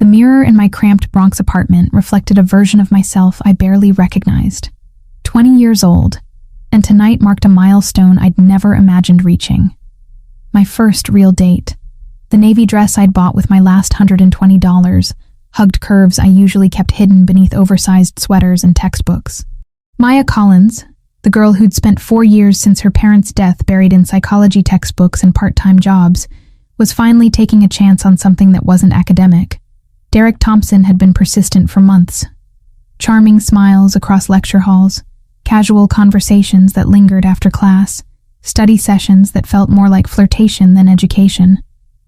The mirror in my cramped Bronx apartment reflected a version of myself I barely recognized. 20 years old, and tonight marked a milestone I'd never imagined reaching. My first real date. The navy dress I'd bought with my last $120 hugged curves I usually kept hidden beneath oversized sweaters and textbooks. Maya Collins, the girl who'd spent 4 years since her parents' death buried in psychology textbooks and part-time jobs, was finally taking a chance on something that wasn't academic. Derek Thompson had been persistent for months. Charming smiles across lecture halls, casual conversations that lingered after class, study sessions that felt more like flirtation than education.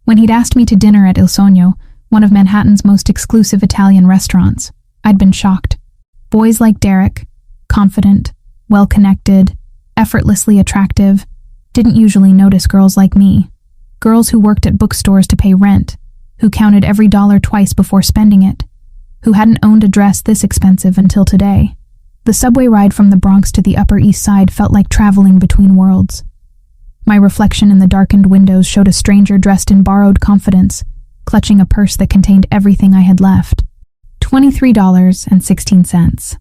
When he'd asked me to dinner at Il Sogno, one of Manhattan's most exclusive Italian restaurants, I'd been shocked. Boys like Derek, confident, well-connected, effortlessly attractive, didn't usually notice girls like me. Girls who worked at bookstores to pay rent, who counted every dollar twice before spending it, who hadn't owned a dress this expensive until today. The subway ride from the Bronx to the Upper East Side felt like traveling between worlds. My reflection in the darkened windows showed a stranger dressed in borrowed confidence, clutching a purse that contained everything I had left. $23.16.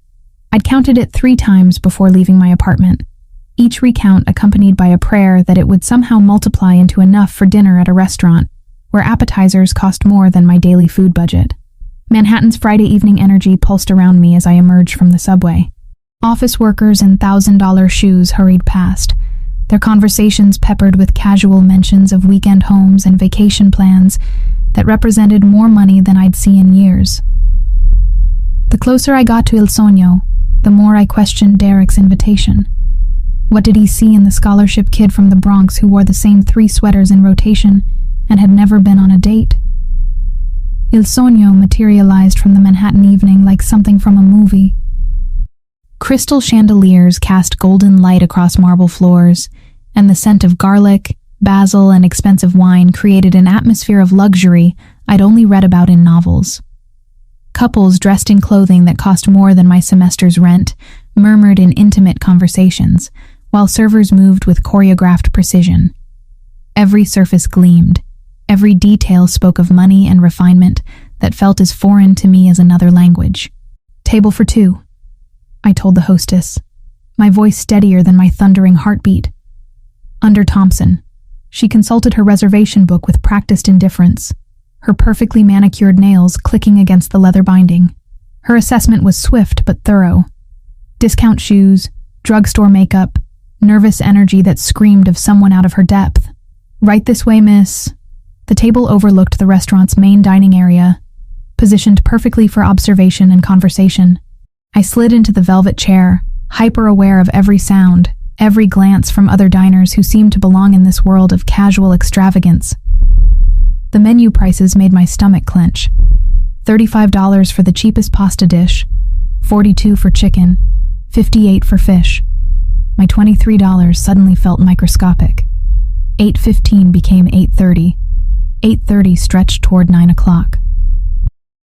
I'd counted it 3 times before leaving my apartment, each recount accompanied by a prayer that it would somehow multiply into enough for dinner at a restaurant, where appetizers cost more than my daily food budget. Manhattan's Friday evening energy pulsed around me as I emerged from the subway. Office workers in $1,000 shoes hurried past, their conversations peppered with casual mentions of weekend homes and vacation plans that represented more money than I'd seen in years. The closer I got to Il Sogno, the more I questioned Derek's invitation. What did he see in the scholarship kid from the Bronx who wore the same 3 sweaters in rotation and had never been on a date? Il Sogno materialized from the Manhattan evening like something from a movie. Crystal chandeliers cast golden light across marble floors, and the scent of garlic, basil, and expensive wine created an atmosphere of luxury I'd only read about in novels. Couples dressed in clothing that cost more than my semester's rent murmured in intimate conversations, while servers moved with choreographed precision. Every surface gleamed. Every detail spoke of money and refinement that felt as foreign to me as another language. "Table for 2, I told the hostess, my voice steadier than my thundering heartbeat. Under Thompson. She consulted her reservation book with practiced indifference, her perfectly manicured nails clicking against the leather binding. Her assessment was swift but thorough. Discount shoes, drugstore makeup, nervous energy that screamed of someone out of her depth. "Right this way, miss." The table overlooked the restaurant's main dining area, positioned perfectly for observation and conversation. I slid into the velvet chair, hyper-aware of every sound, every glance from other diners who seemed to belong in this world of casual extravagance. The menu prices made my stomach clench. $35 for the cheapest pasta dish, $42 for chicken, $58 for fish. My $23 suddenly felt microscopic. $8.15 became $8.30. $8.30 stretched toward 9 o'clock.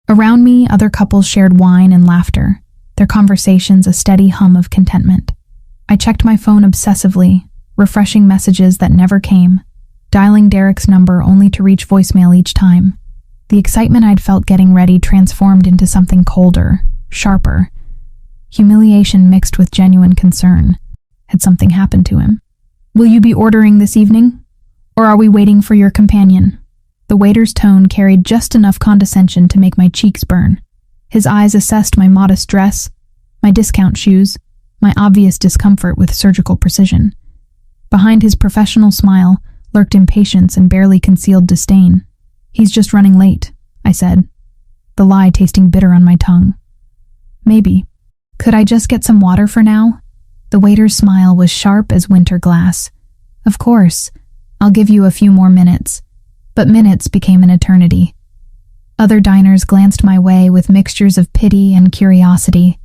Around me, other couples shared wine and laughter, their conversations a steady hum of contentment. I checked my phone obsessively, refreshing messages that never came, dialing Derek's number only to reach voicemail each time. The excitement I'd felt getting ready transformed into something colder, sharper. Humiliation mixed with genuine concern. Had something happened to him? "Will you be ordering this evening? Or are we waiting for your companion?" The waiter's tone carried just enough condescension to make my cheeks burn. His eyes assessed my modest dress, my discount shoes, my obvious discomfort with surgical precision. Behind his professional smile lurked impatience and barely concealed disdain. "He's just running late," I said, the lie tasting bitter on my tongue. "Maybe. Could I just get some water for now?" The waiter's smile was sharp as winter glass. "Of course. I'll give you a few more minutes." But minutes became an eternity. Other diners glanced my way with mixtures of pity and curiosity.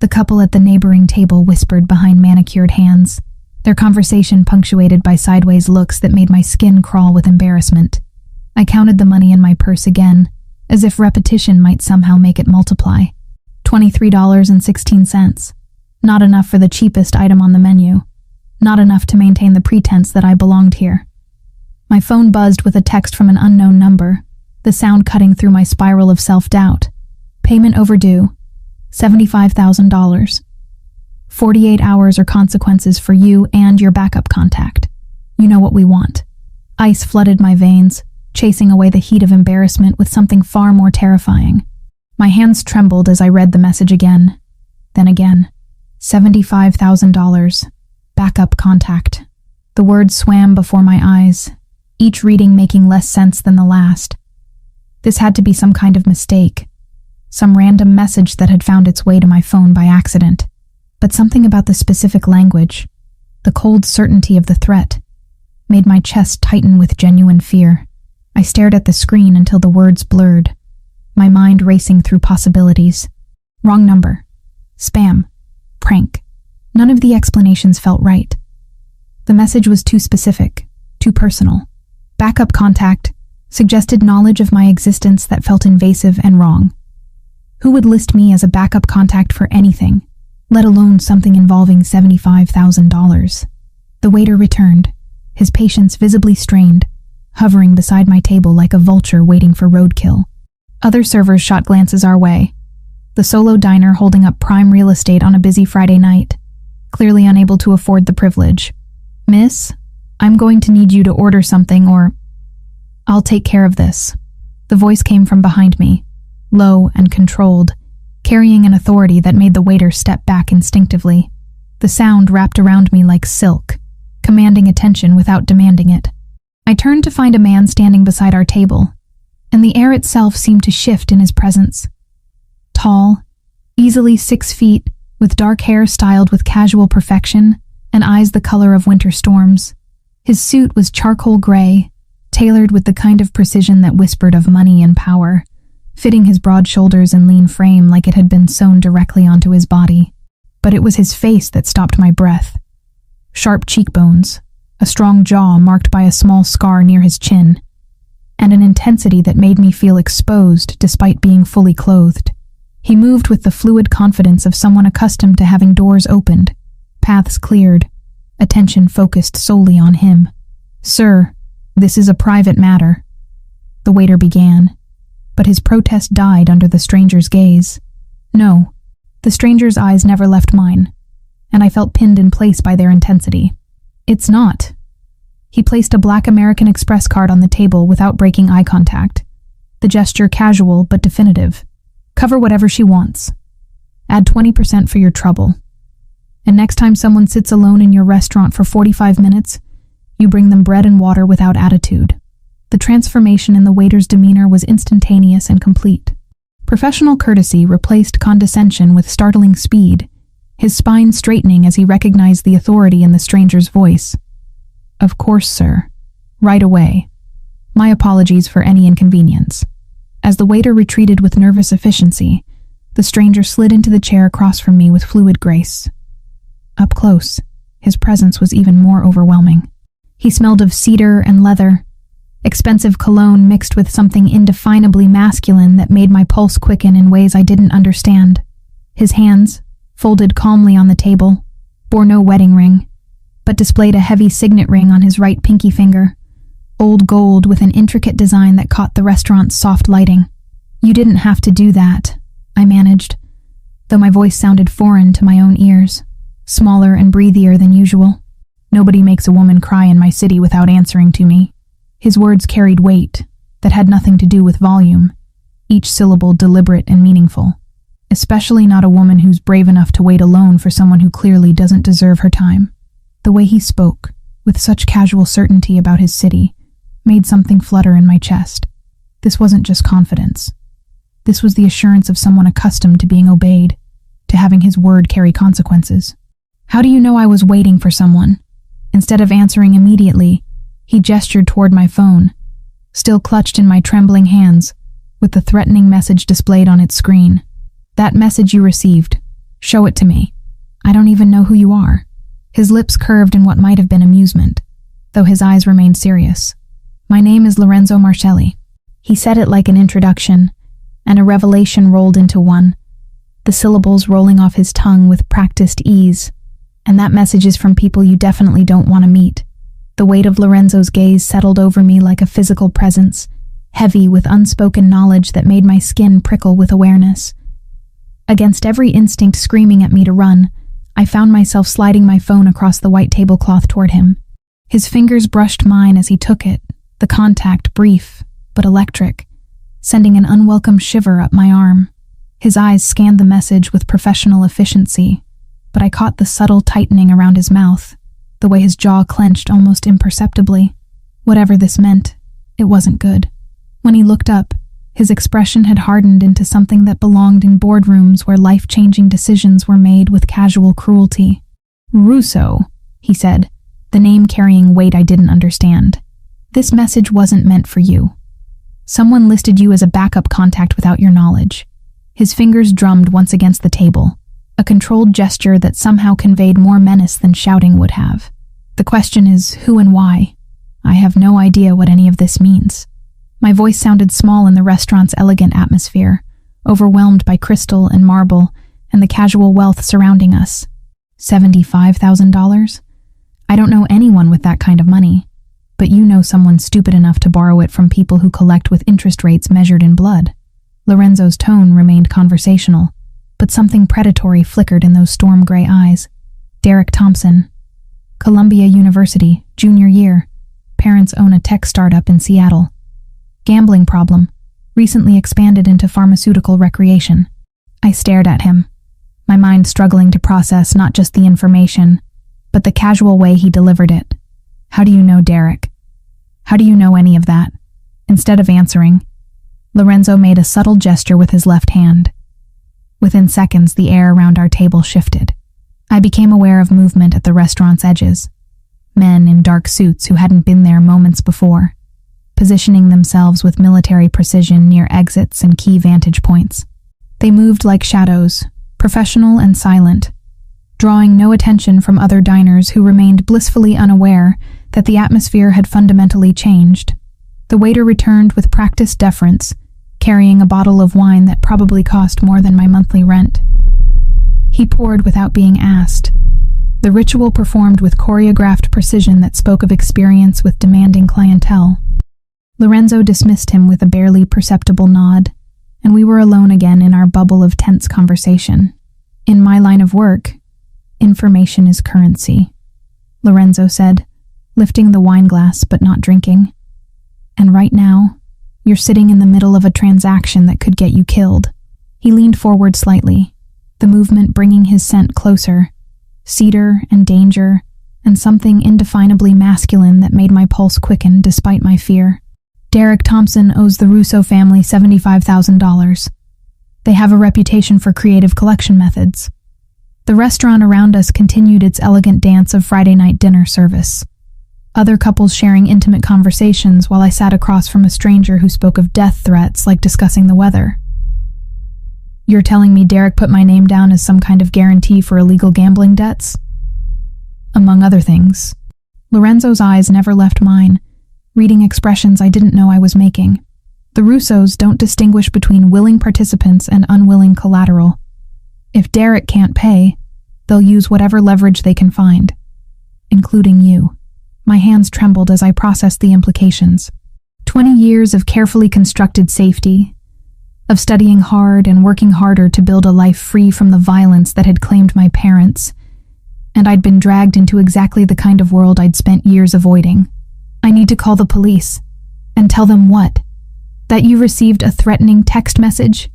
The couple at the neighboring table whispered behind manicured hands, their conversation punctuated by sideways looks that made my skin crawl with embarrassment. I counted the money in my purse again, as if repetition might somehow make it multiply. $23.16. Not enough for the cheapest item on the menu. Not enough to maintain the pretense that I belonged here. My phone buzzed with a text from an unknown number, the sound cutting through my spiral of self-doubt. Payment overdue, $75,000. 48 hours or consequences for you and your backup contact. You know what we want. Ice flooded my veins, chasing away the heat of embarrassment with something far more terrifying. My hands trembled as I read the message again. Then again. $75,000. Backup contact. The words swam before my eyes, each reading making less sense than the last. This had to be some kind of mistake. Some random message that had found its way to my phone by accident. But something about the specific language, the cold certainty of the threat, made my chest tighten with genuine fear. I stared at the screen until the words blurred, my mind racing through possibilities. Wrong number. Spam. Prank. None of the explanations felt right. The message was too specific, too personal. Backup contact suggested knowledge of my existence that felt invasive and wrong. Who would list me as a backup contact for anything, let alone something involving $75,000? The waiter returned, his patience visibly strained, hovering beside my table like a vulture waiting for roadkill. Other servers shot glances our way, the solo diner holding up prime real estate on a busy Friday night, clearly unable to afford the privilege. "Miss, I'm going to need you to order something or I'll take care of this." The voice came from behind me, low and controlled, carrying an authority that made the waiter step back instinctively. The sound wrapped around me like silk, commanding attention without demanding it. I turned to find a man standing beside our table, and the air itself seemed to shift in his presence. Tall, easily 6 feet, with dark hair styled with casual perfection and eyes the color of winter storms. His suit was charcoal gray, tailored with the kind of precision that whispered of money and power, fitting his broad shoulders and lean frame like it had been sewn directly onto his body. But it was his face that stopped my breath. Sharp cheekbones, a strong jaw marked by a small scar near his chin, and an intensity that made me feel exposed despite being fully clothed. He moved with the fluid confidence of someone accustomed to having doors opened, paths cleared, attention focused solely on him. "Sir, this is a private matter," the waiter began, but his protest died under the stranger's gaze. No, the stranger's eyes never left mine, and I felt pinned in place by their intensity. "It's not." He placed a black American Express card on the table without breaking eye contact, the gesture casual but definitive. "Cover whatever she wants. Add 20% for your trouble. And next time someone sits alone in your restaurant for 45 minutes, you bring them bread and water without attitude." The transformation in the waiter's demeanor was instantaneous and complete. Professional courtesy replaced condescension with startling speed, his spine straightening as he recognized the authority in the stranger's voice. "Of course, sir. Right away. My apologies for any inconvenience." As the waiter retreated with nervous efficiency, the stranger slid into the chair across from me with fluid grace. Up close, his presence was even more overwhelming. He smelled of cedar and leather, expensive cologne mixed with something indefinably masculine that made my pulse quicken in ways I didn't understand. His hands, folded calmly on the table, bore no wedding ring, but displayed a heavy signet ring on his right pinky finger, old gold with an intricate design that caught the restaurant's soft lighting. "You didn't have to do that," I managed, though my voice sounded foreign to my own ears, smaller and breathier than usual. "Nobody makes a woman cry in my city without answering to me." His words carried weight that had nothing to do with volume, each syllable deliberate and meaningful. Especially not a woman who's brave enough to wait alone for someone who clearly doesn't deserve her time. The way he spoke, with such casual certainty about his city, made something flutter in my chest. This wasn't just confidence. This was the assurance of someone accustomed to being obeyed, to having his word carry consequences. "How do you know I was waiting for someone?" Instead of answering immediately, he gestured toward my phone, still clutched in my trembling hands, with the threatening message displayed on its screen. "That message you received. Show it to me. I don't even know who you are." His lips curved in what might have been amusement, though his eyes remained serious. "My name is Lorenzo Marcelli." He said it like an introduction, and a revelation rolled into one, the syllables rolling off his tongue with practiced ease. "And that message is from people you definitely don't want to meet." The weight of Lorenzo's gaze settled over me like a physical presence, heavy with unspoken knowledge that made my skin prickle with awareness. Against every instinct screaming at me to run, I found myself sliding my phone across the white tablecloth toward him. His fingers brushed mine as he took it, the contact brief but electric, sending an unwelcome shiver up my arm. His eyes scanned the message with professional efficiency, but I caught the subtle tightening around his mouth, the way his jaw clenched almost imperceptibly. Whatever this meant, it wasn't good. When he looked up, his expression had hardened into something that belonged in boardrooms where life-changing decisions were made with casual cruelty. "Russo," he said, the name carrying weight I didn't understand. "This message wasn't meant for you. Someone listed you as a backup contact without your knowledge." His fingers drummed once against the table, a controlled gesture that somehow conveyed more menace than shouting would have. "The question is, who and why? I have no idea what any of this means." My voice sounded small in the restaurant's elegant atmosphere, overwhelmed by crystal and marble and the casual wealth surrounding us. $75,000? I don't know anyone with that kind of money, but you know someone stupid enough to borrow it from people who collect with interest rates measured in blood. Lorenzo's tone remained conversational, but something predatory flickered in those storm-gray eyes. "Derek Thompson. Columbia University, junior year. Parents own a tech startup in Seattle. Gambling problem. Recently expanded into pharmaceutical recreation." I stared at him, my mind struggling to process not just the information, but the casual way he delivered it. "How do you know Derek? How do you know any of that?" Instead of answering, Lorenzo made a subtle gesture with his left hand. Within seconds, the air around our table shifted. I became aware of movement at the restaurant's edges. Men in dark suits who hadn't been there moments before, positioning themselves with military precision near exits and key vantage points. They moved like shadows, professional and silent, drawing no attention from other diners who remained blissfully unaware that the atmosphere had fundamentally changed. The waiter returned with practiced deference, carrying a bottle of wine that probably cost more than my monthly rent. He poured without being asked, the ritual performed with choreographed precision that spoke of experience with demanding clientele. Lorenzo dismissed him with a barely perceptible nod, and we were alone again in our bubble of tense conversation. "In my line of work, information is currency," Lorenzo said, lifting the wine glass but not drinking. "And right now, you're sitting in the middle of a transaction that could get you killed." He leaned forward slightly, the movement bringing his scent closer, cedar and danger, and something indefinably masculine that made my pulse quicken despite my fear. "Derek Thompson owes the Russo family $75,000. They have a reputation for creative collection methods." The restaurant around us continued its elegant dance of Friday night dinner service, other couples sharing intimate conversations while I sat across from a stranger who spoke of death threats like discussing the weather. "You're telling me Derek put my name down as some kind of guarantee for illegal gambling debts?" "Among other things." Lorenzo's eyes never left mine, reading expressions I didn't know I was making. The Russos don't distinguish between willing participants and unwilling collateral. If Derek can't pay, they'll use whatever leverage they can find, including you. My hands trembled as I processed the implications. 20 years of carefully constructed safety, of studying hard and working harder to build a life free from the violence that had claimed my parents, and I'd been dragged into exactly the kind of world I'd spent years avoiding. "I need to call the police." "And tell them what? That you received a threatening text message?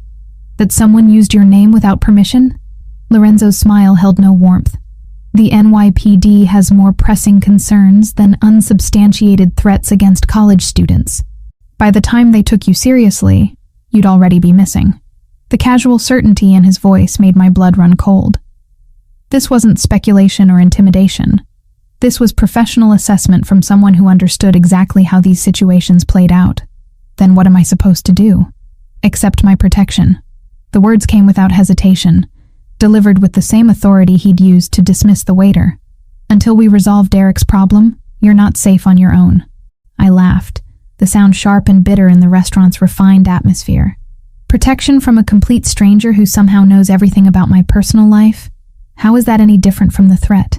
That someone used your name without permission?" Lorenzo's smile held no warmth. "The NYPD has more pressing concerns than unsubstantiated threats against college students. By the time they took you seriously, you'd already be missing." The casual certainty in his voice made my blood run cold. This wasn't speculation or intimidation. This was professional assessment from someone who understood exactly how these situations played out. Then what am I supposed to do? Accept my protection. The words came without hesitation, delivered with the same authority he'd used to dismiss the waiter. "Until we resolve Derek's problem, you're not safe on your own." I laughed, the sound sharp and bitter in the restaurant's refined atmosphere. Protection from a complete stranger who somehow knows everything about my personal life? How is that any different from the threat?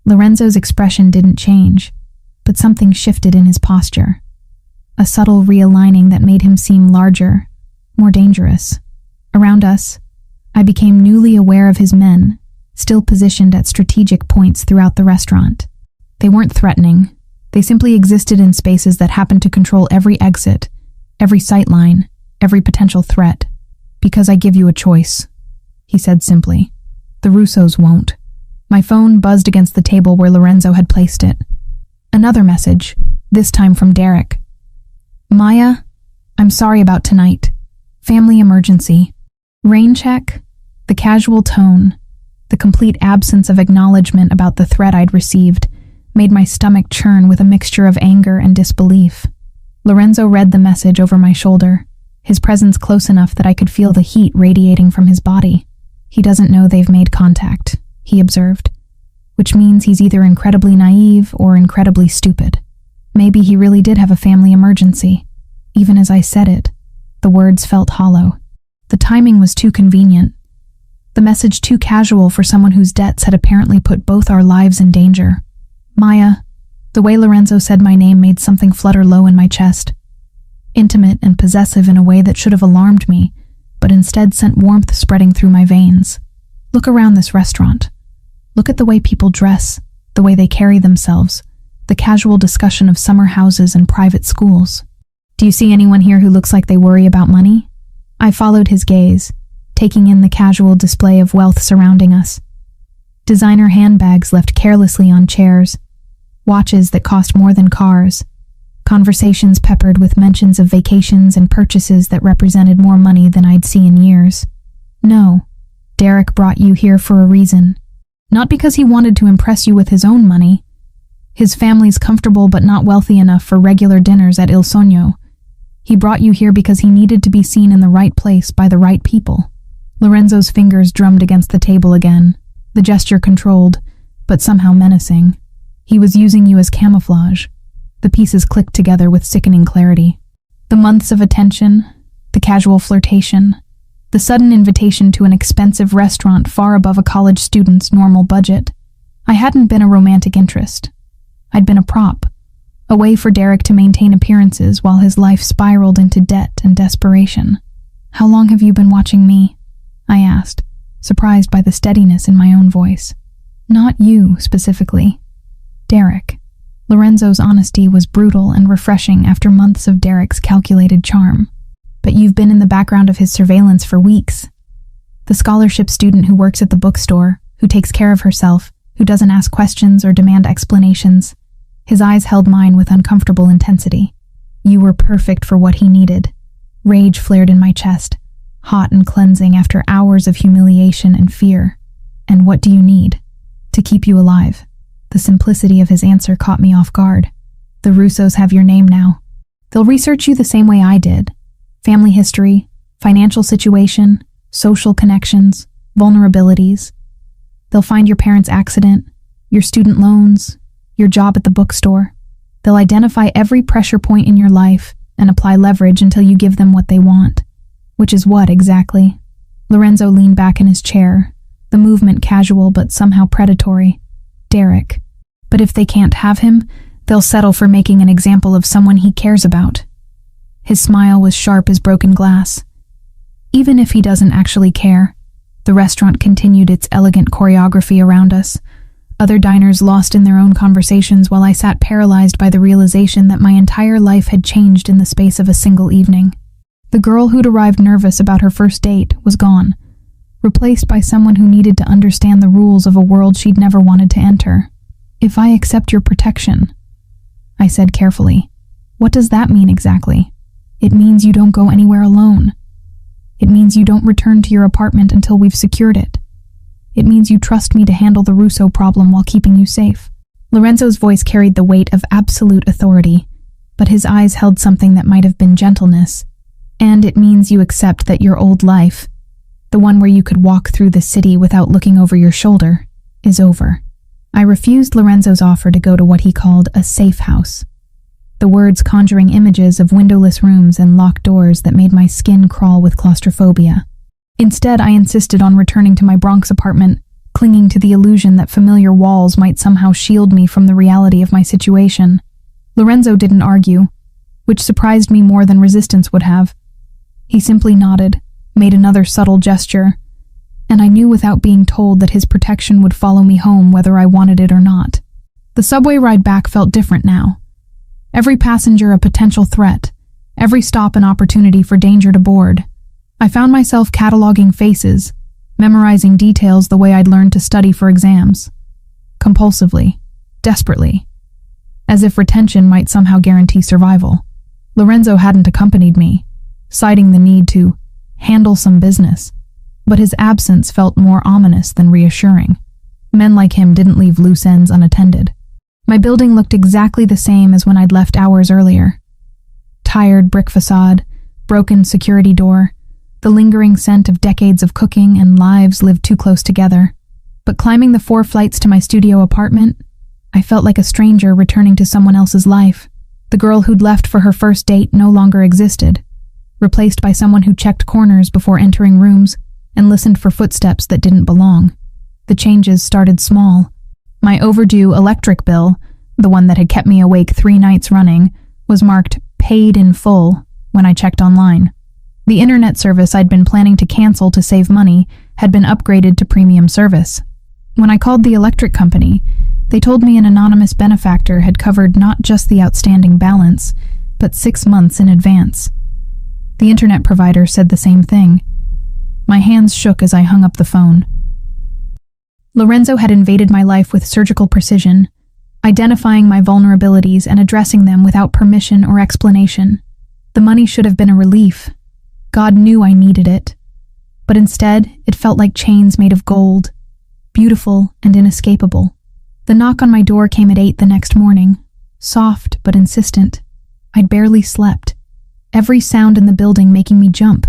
Lorenzo's expression didn't change, but something shifted in his posture. a subtle realigning that made him seem larger, more dangerous. Around us, I became newly aware of his men, still positioned at strategic points throughout the restaurant. They weren't threatening. They simply existed in spaces that happened to control every exit, every sightline, every potential threat. "Because I give you a choice," he said simply. "The Russos won't." My phone buzzed against the table where Lorenzo had placed it. Another message, this time from Derek. "Maya, I'm sorry about tonight. Family emergency." Rain check, the casual tone, the complete absence of acknowledgement about the threat I'd received, made my stomach churn with a mixture of anger and disbelief. Lorenzo read the message over my shoulder, his presence close enough that I could feel the heat radiating from his body. "He doesn't know they've made contact," he observed, "which means he's either incredibly naive or incredibly stupid. Maybe he really did have a family emergency." Even as I said it, the words felt hollow. The timing was too convenient. The message too casual for someone whose debts had apparently put both our lives in danger. "Maya," the way Lorenzo said my name made something flutter low in my chest. Intimate and possessive in a way that should have alarmed me, but instead sent warmth spreading through my veins. "Look around this restaurant. Look at the way people dress, the way they carry themselves, the casual discussion of summer houses and private schools. Do you see anyone here who looks like they worry about money?" I followed his gaze, taking in the casual display of wealth surrounding us. Designer handbags left carelessly on chairs, watches that cost more than cars, conversations peppered with mentions of vacations and purchases that represented more money than I'd seen in years. "No, Derek brought you here for a reason. Not because he wanted to impress you with his own money. His family's comfortable but not wealthy enough for regular dinners at Il Sogno. He brought you here because he needed to be seen in the right place by the right people." Lorenzo's fingers drummed against the table again, the gesture controlled, but somehow menacing. "He was using you as camouflage." The pieces clicked together with sickening clarity. The months of attention, the casual flirtation, the sudden invitation to an expensive restaurant far above a college student's normal budget. I hadn't been a romantic interest. I'd been a prop, a way for Derek to maintain appearances while his life spiraled into debt and desperation. "How long have you been watching me?" I asked, surprised by the steadiness in my own voice. "Not you, specifically. Derek." Lorenzo's honesty was brutal and refreshing after months of Derek's calculated charm. "But you've been in the background of his surveillance for weeks. The scholarship student who works at the bookstore, who takes care of herself, who doesn't ask questions or demand explanations." His eyes held mine with uncomfortable intensity. "You were perfect for what he needed." Rage flared in my chest, hot and cleansing after hours of humiliation and fear. "And what do you need?" "To keep you alive." The simplicity of his answer caught me off guard. "The Russos have your name now. They'll research you the same way I did. Family history, financial situation, social connections, vulnerabilities. They'll find your parents' accident, your student loans, your job at the bookstore. They'll identify every pressure point in your life and apply leverage until you give them what they want." "Which is what, exactly?" Lorenzo leaned back in his chair, the movement casual but somehow predatory. "Derek. But if they can't have him, they'll settle for making an example of someone he cares about." His smile was sharp as broken glass. "Even if he doesn't actually care." The restaurant continued its elegant choreography around us, other diners lost in their own conversations while I sat paralyzed by the realization that my entire life had changed in the space of a single evening. The girl who'd arrived nervous about her first date was gone, replaced by someone who needed to understand the rules of a world she'd never wanted to enter. "If I accept your protection," I said carefully, "what does that mean exactly?" "It means you don't go anywhere alone. It means you don't return to your apartment until we've secured it. It means you trust me to handle the Russo problem while keeping you safe." Lorenzo's voice carried the weight of absolute authority, but his eyes held something that might have been gentleness. "And it means you accept that your old life, the one where you could walk through the city without looking over your shoulder, is over." I refused Lorenzo's offer to go to what he called a safe house, the words conjuring images of windowless rooms and locked doors that made my skin crawl with claustrophobia. Instead, I insisted on returning to my Bronx apartment, clinging to the illusion that familiar walls might somehow shield me from the reality of my situation. Lorenzo didn't argue. which surprised me more than resistance would have. He simply nodded, made another subtle gesture, and I knew without being told that his protection would follow me home whether I wanted it or not. The subway ride back felt different now. Every passenger a potential threat, every stop an opportunity for danger to board. I found myself cataloging faces, memorizing details the way I'd learned to study for exams. Compulsively, desperately, as if retention might somehow guarantee survival. Lorenzo hadn't accompanied me, citing the need to handle some business, but his absence felt more ominous than reassuring. Men like him didn't leave loose ends unattended. My building looked exactly the same as when I'd left hours earlier. Tired brick facade, broken security door, the lingering scent of decades of cooking and lives lived too close together. But climbing the 4 flights to my studio apartment, I felt like a stranger returning to someone else's life. The girl who'd left for her first date no longer existed, replaced by someone who checked corners before entering rooms and listened for footsteps that didn't belong. The changes started small. My overdue electric bill, the one that had kept me awake 3 nights running, was marked paid in full when I checked online. The internet service I'd been planning to cancel to save money had been upgraded to premium service. When I called the electric company, they told me an anonymous benefactor had covered not just the outstanding balance, but 6 months in advance. The internet provider said the same thing. My hands shook as I hung up the phone. Lorenzo had invaded my life with surgical precision, identifying my vulnerabilities and addressing them without permission or explanation. The money should have been a relief. God knew I needed it. But instead, it felt like chains made of gold, beautiful and inescapable. The knock on my door came at 8 the next morning, soft but insistent. I'd barely slept, every sound in the building making me jump,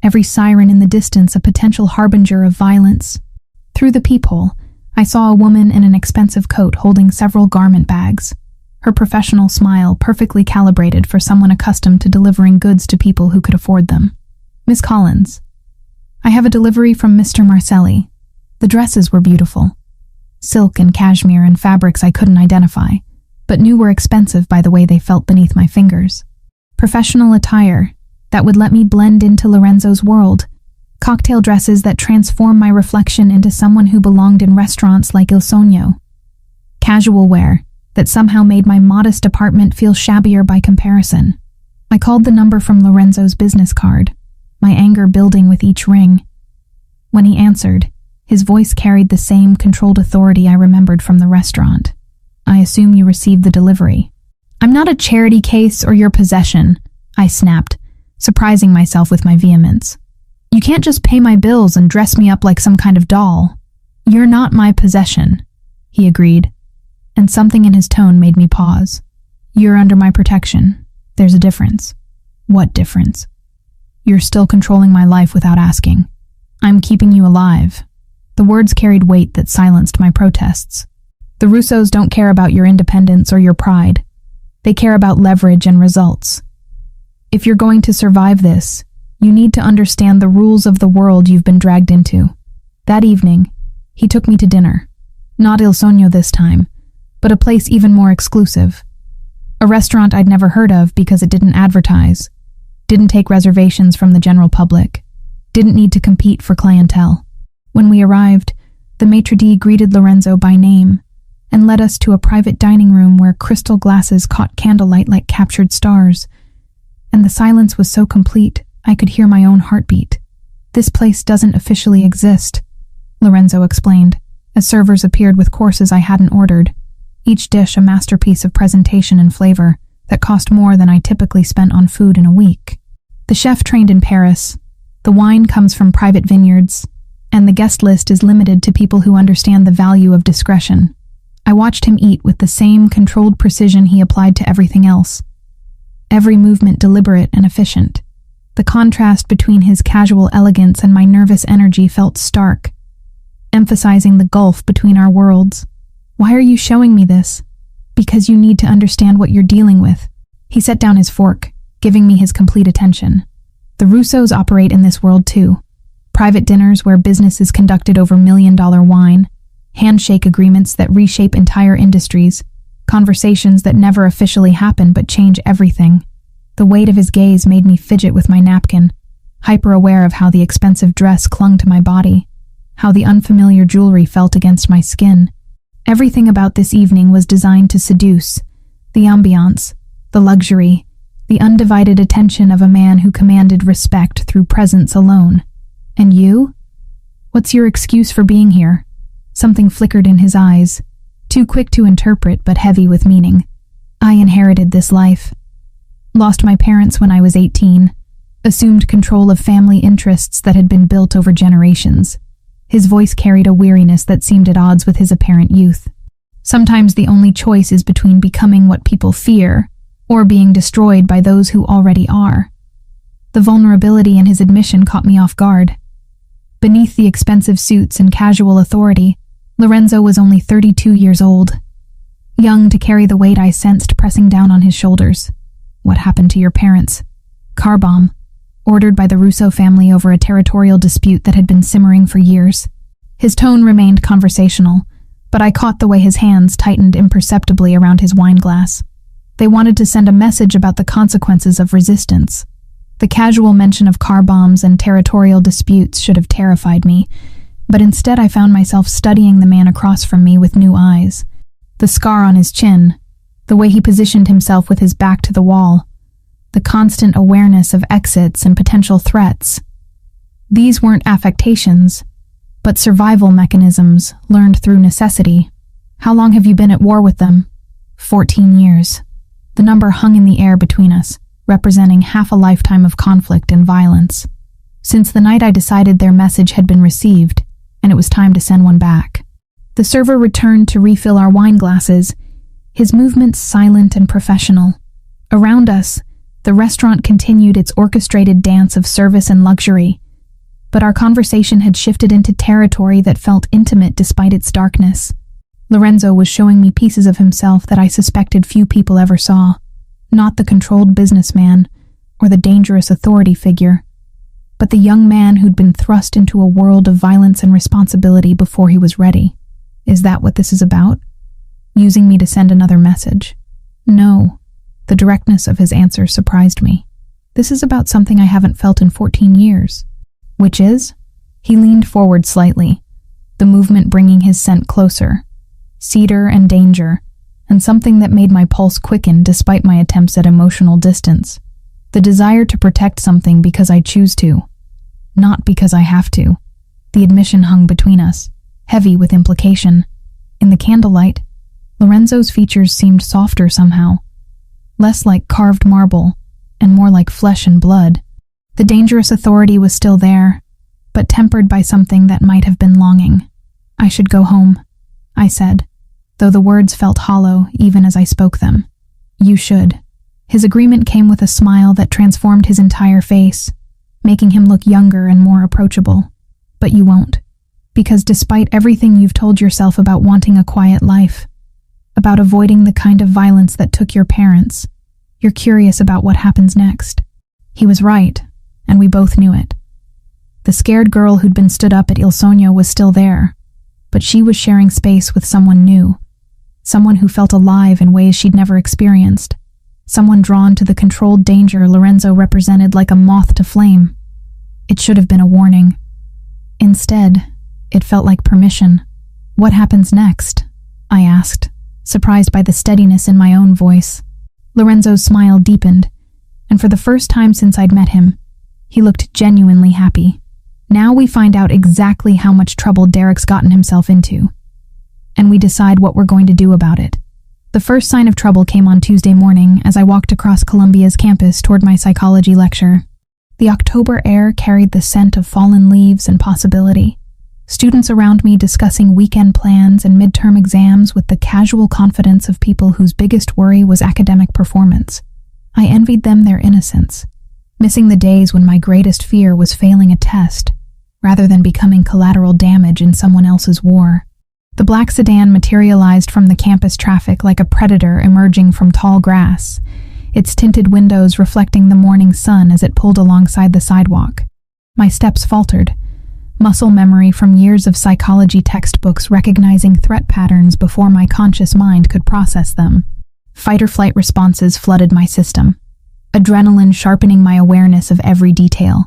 every siren in the distance a potential harbinger of violence. Through the peephole, I saw a woman in an expensive coat holding several garment bags, her professional smile perfectly calibrated for someone accustomed to delivering goods to people who could afford them. "Miss Collins, I have a delivery from Mr. Marcelli." The dresses were beautiful. Silk and cashmere and fabrics I couldn't identify, but knew were expensive by the way they felt beneath my fingers. Professional attire that would let me blend into Lorenzo's world. Cocktail dresses that transform my reflection into someone who belonged in restaurants like Il Sogno. Casual wear that somehow made my modest apartment feel shabbier by comparison. I called the number from Lorenzo's business card, my anger building with each ring. When he answered, his voice carried the same controlled authority I remembered from the restaurant. "I assume you received the delivery." "I'm not a charity case or your possession," I snapped, surprising myself with my vehemence. "You can't just pay my bills and dress me up like some kind of doll." "You're not my possession," he agreed, and something in his tone made me pause. "You're under my protection. There's a difference." "What difference?" "You're still controlling my life without asking. I'm keeping you alive." The words carried weight that silenced my protests. "The Russos don't care about your independence or your pride. They care about leverage and results. If you're going to survive this, you need to understand the rules of the world you've been dragged into." That evening, he took me to dinner. Not Il Sogno this time, but a place even more exclusive. A restaurant I'd never heard of because it didn't advertise, didn't take reservations from the general public, didn't need to compete for clientele. When we arrived, the maitre d' greeted Lorenzo by name and led us to a private dining room where crystal glasses caught candlelight like captured stars, and the silence was so complete I could hear my own heartbeat. "This place doesn't officially exist," Lorenzo explained, as servers appeared with courses I hadn't ordered, each dish a masterpiece of presentation and flavor that cost more than I typically spent on food in a week. "The chef trained in Paris, the wine comes from private vineyards, and the guest list is limited to people who understand the value of discretion." I watched him eat with the same controlled precision he applied to everything else, every movement deliberate and efficient. The contrast between his casual elegance and my nervous energy felt stark, emphasizing the gulf between our worlds. "Why are you showing me this?" "Because you need to understand what you're dealing with." He set down his fork, giving me his complete attention. "The Russos operate in this world too. Private dinners where business is conducted over $1 million wine, handshake agreements that reshape entire industries, Conversations that never officially happen but change everything. The weight of his gaze made me fidget with my napkin, hyper-aware of how the expensive dress clung to my body, how the unfamiliar jewelry felt against my skin. Everything about this evening was designed to seduce. The ambiance, the luxury, the undivided attention of a man who commanded respect through presence alone. And you? What's your excuse for being here? Something flickered in his eyes, too quick to interpret but heavy with meaning. I inherited this life. Lost my parents when I was 18. Assumed control of family interests that had been built over generations. His voice carried a weariness that seemed at odds with his apparent youth. Sometimes the only choice is between becoming what people fear or being destroyed by those who already are. The vulnerability in his admission caught me off guard. Beneath the expensive suits and casual authority, Lorenzo was only 32 years old, young to carry the weight I sensed pressing down on his shoulders. What happened to your parents? Car bomb, ordered by the Russo family over a territorial dispute that had been simmering for years. His tone remained conversational, but I caught the way his hands tightened imperceptibly around his wine glass. They wanted to send a message about the consequences of resistance. The casual mention of car bombs and territorial disputes should have terrified me, but instead I found myself studying the man across from me with new eyes. The scar on his chin, the way he positioned himself with his back to the wall, the constant awareness of exits and potential threats. These weren't affectations, but survival mechanisms learned through necessity. How long have you been at war with them? 14 years. The number hung in the air between us, representing half a lifetime of conflict and violence. Since the night I decided their message had been received, and it was time to send one back. The server returned to refill our wine glasses, his movements silent and professional. Around us, the restaurant continued its orchestrated dance of service and luxury, but our conversation had shifted into territory that felt intimate despite its darkness. Lorenzo was showing me pieces of himself that I suspected few people ever saw, not the controlled businessman or the dangerous authority figure, but the young man who'd been thrust into a world of violence and responsibility before he was ready. Is that what this is about? Using me to send another message? No. The directness of his answer surprised me. This is about something I haven't felt in 14 years. Which is? He leaned forward slightly, the movement bringing his scent closer. Cedar and danger, and something that made my pulse quicken despite my attempts at emotional distance. The desire to protect something because I choose to, not because I have to. The admission hung between us, heavy with implication. In the candlelight, Lorenzo's features seemed softer somehow, less like carved marble, and more like flesh and blood. The dangerous authority was still there, but tempered by something that might have been longing. I should go home, I said, though the words felt hollow even as I spoke them. You should. His agreement came with a smile that transformed his entire face, making him look younger and more approachable. But you won't, because despite everything you've told yourself about wanting a quiet life, about avoiding the kind of violence that took your parents, you're curious about what happens next. He was right, and we both knew it. The scared girl who'd been stood up at Il Sogno was still there, but she was sharing space with someone new, someone who felt alive in ways she'd never experienced, someone drawn to the controlled danger Lorenzo represented like a moth to flame. It should have been a warning. Instead, it felt like permission. What happens next? I asked, surprised by the steadiness in my own voice. Lorenzo's smile deepened, and for the first time since I'd met him, he looked genuinely happy. Now we find out exactly how much trouble Derek's gotten himself into, and we decide what we're going to do about it. The first sign of trouble came on Tuesday morning as I walked across Columbia's campus toward my psychology lecture. The October air carried the scent of fallen leaves and possibility. Students around me discussing weekend plans and midterm exams with the casual confidence of people whose biggest worry was academic performance. I envied them their innocence, missing the days when my greatest fear was failing a test, rather than becoming collateral damage in someone else's war. The black sedan materialized from the campus traffic like a predator emerging from tall grass, its tinted windows reflecting the morning sun as it pulled alongside the sidewalk. My steps faltered, muscle memory from years of psychology textbooks recognizing threat patterns before my conscious mind could process them. Fight-or-flight responses flooded my system, adrenaline sharpening my awareness of every detail.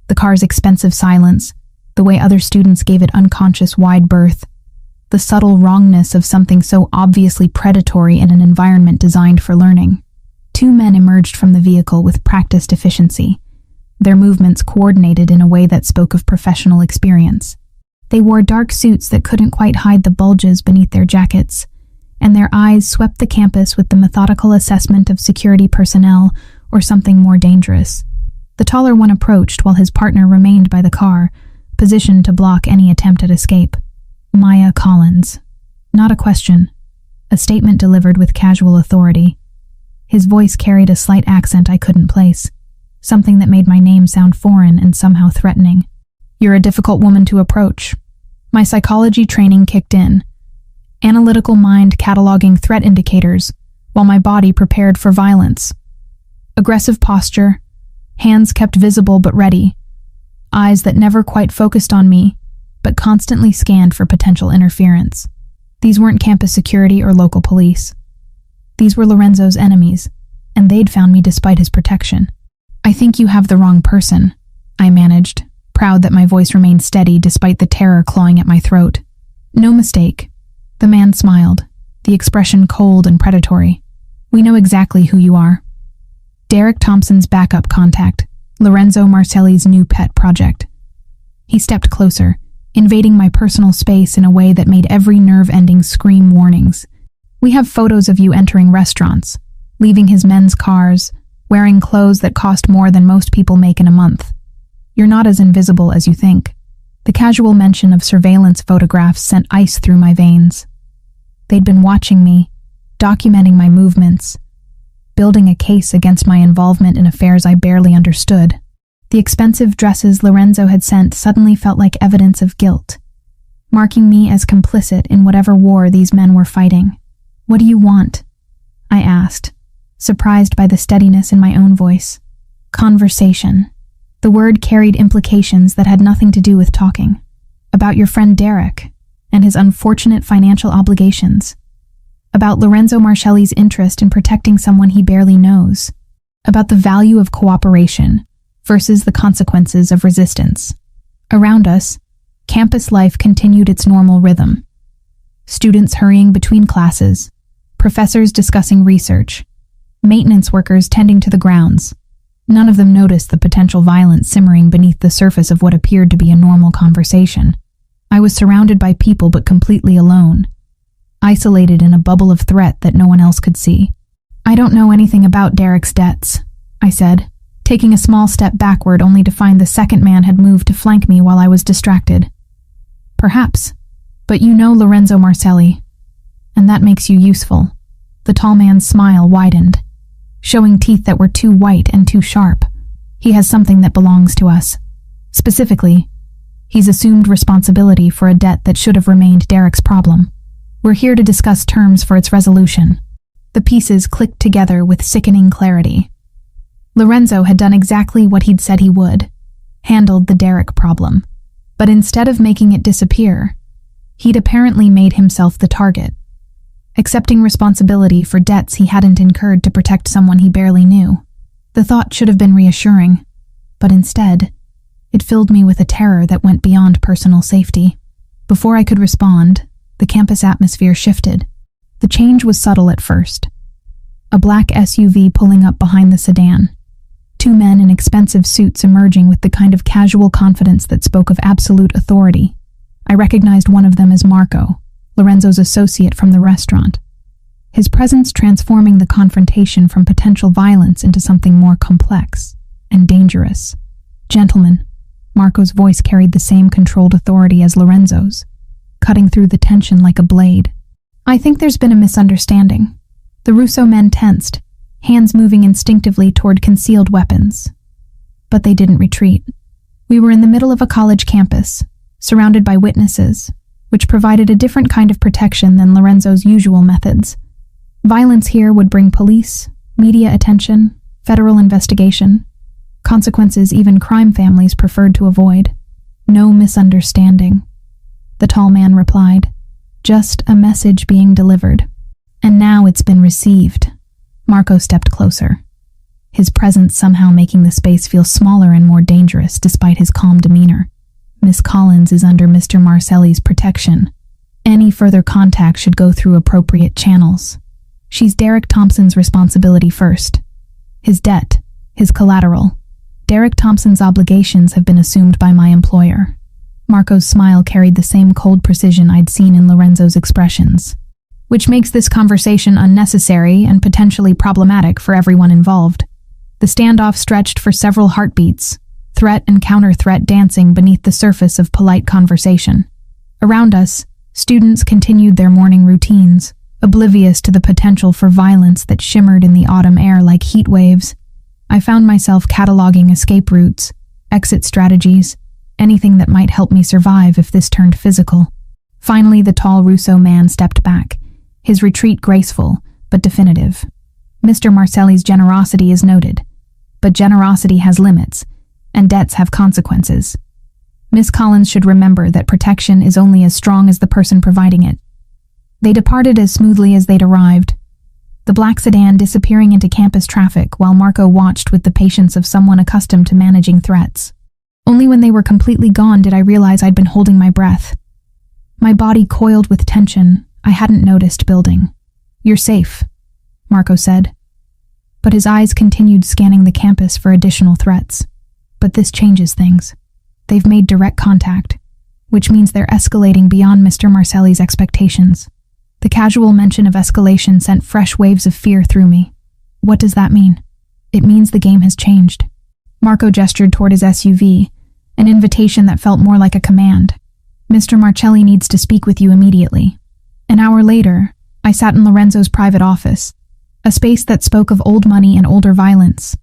The car's expensive silence, the way other students gave it unconscious wide berth, the subtle wrongness of something so obviously predatory in an environment designed for learning. Two men emerged from the vehicle with practiced efficiency, their movements coordinated in a way that spoke of professional experience. They wore dark suits that couldn't quite hide the bulges beneath their jackets, and their eyes swept the campus with the methodical assessment of security personnel or something more dangerous. The taller one approached while his partner remained by the car, positioned to block any attempt at escape. Maya Collins. Not a question. A statement delivered with casual authority. His voice carried a slight accent I couldn't place, something that made my name sound foreign and somehow threatening. You're a difficult woman to approach. My psychology training kicked in, analytical mind cataloging threat indicators, while my body prepared for violence. Aggressive posture, hands kept visible but ready, eyes that never quite focused on me, but constantly scanned for potential interference. These weren't campus security or local police. These were Lorenzo's enemies, and they'd found me despite his protection. I think you have the wrong person, I managed, proud that my voice remained steady despite the terror clawing at my throat. No mistake. The man smiled, the expression cold and predatory. We know exactly who you are. Derek Thompson's backup contact, Lorenzo Marcelli's new pet project. He stepped closer, invading my personal space in a way that made every nerve ending scream warnings. We have photos of you entering restaurants, leaving his men's cars, wearing clothes that cost more than most people make in a month. You're not as invisible as you think. The casual mention of surveillance photographs sent ice through my veins. They'd been watching me, documenting my movements, building a case against my involvement in affairs I barely understood. The expensive dresses Lorenzo had sent suddenly felt like evidence of guilt, marking me as complicit in whatever war these men were fighting. What do you want? I asked, surprised by the steadiness in my own voice. Conversation. The word carried implications that had nothing to do with talking. About your friend Derek and his unfortunate financial obligations. About Lorenzo Marcelli's interest in protecting someone he barely knows. About the value of cooperation versus the consequences of resistance. Around us, campus life continued its normal rhythm. Students hurrying between classes, professors discussing research, maintenance workers tending to the grounds. None of them noticed the potential violence simmering beneath the surface of what appeared to be a normal conversation. I was surrounded by people but completely alone, isolated in a bubble of threat that no one else could see. I don't know anything about Derek's debts, I said, taking a small step backward only to find the second man had moved to flank me while I was distracted. Perhaps, but you know Lorenzo Marcelli, and that makes you useful. The tall man's smile widened, showing teeth that were too white and too sharp. He has something that belongs to us. Specifically, he's assumed responsibility for a debt that should have remained Derek's problem. We're here to discuss terms for its resolution. The pieces clicked together with sickening clarity. Lorenzo had done exactly what he'd said he would, handled the Derek problem. But instead of making it disappear, he'd apparently made himself the target, accepting responsibility for debts he hadn't incurred to protect someone he barely knew. The thought should have been reassuring, but instead, it filled me with a terror that went beyond personal safety. Before I could respond, the campus atmosphere shifted. The change was subtle at first. A black SUV pulling up behind the sedan. Two men in expensive suits emerging with the kind of casual confidence that spoke of absolute authority. I recognized one of them as Marco, Lorenzo's associate from the restaurant. His presence transforming the confrontation from potential violence into something more complex and dangerous. Gentlemen, Marco's voice carried the same controlled authority as Lorenzo's, cutting through the tension like a blade. I think there's been a misunderstanding. The Russo men tensed, hands moving instinctively toward concealed weapons. But they didn't retreat. We were in the middle of a college campus, surrounded by witnesses, which provided a different kind of protection than Lorenzo's usual methods. Violence here would bring police, media attention, federal investigation, consequences even crime families preferred to avoid. No misunderstanding, the tall man replied. Just a message being delivered. And now it's been received. Marco stepped closer, his presence somehow making the space feel smaller and more dangerous despite his calm demeanor. Miss Collins is under Mr. Marcelli's protection. Any further contact should go through appropriate channels. She's Derek Thompson's responsibility first. His debt, his collateral. Derek Thompson's obligations have been assumed by my employer. Marco's smile carried the same cold precision I'd seen in Lorenzo's expressions, which makes this conversation unnecessary and potentially problematic for everyone involved. The standoff stretched for several heartbeats, threat and counter-threat dancing beneath the surface of polite conversation. Around us, students continued their morning routines, oblivious to the potential for violence that shimmered in the autumn air like heat waves. I found myself cataloging escape routes, exit strategies, anything that might help me survive if this turned physical. Finally, the tall Russo man stepped back, his retreat graceful but definitive. Mr. Marcelli's generosity is noted, but generosity has limits, and debts have consequences. Miss Collins should remember that protection is only as strong as the person providing it. They departed as smoothly as they'd arrived, the black sedan disappearing into campus traffic while Marco watched with the patience of someone accustomed to managing threats. Only when they were completely gone did I realize I'd been holding my breath. My body coiled with tension I hadn't noticed building. "You're safe," Marco said. But his eyes continued scanning the campus for additional threats. But this changes things. They've made direct contact, which means they're escalating beyond Mr. Marcelli's expectations. The casual mention of escalation sent fresh waves of fear through me. What does that mean? It means the game has changed. Marco gestured toward his SUV, an invitation that felt more like a command. "Mr. Marcelli needs to speak with you immediately." An hour later, I sat in Lorenzo's private office, a space that spoke of old money and older violence.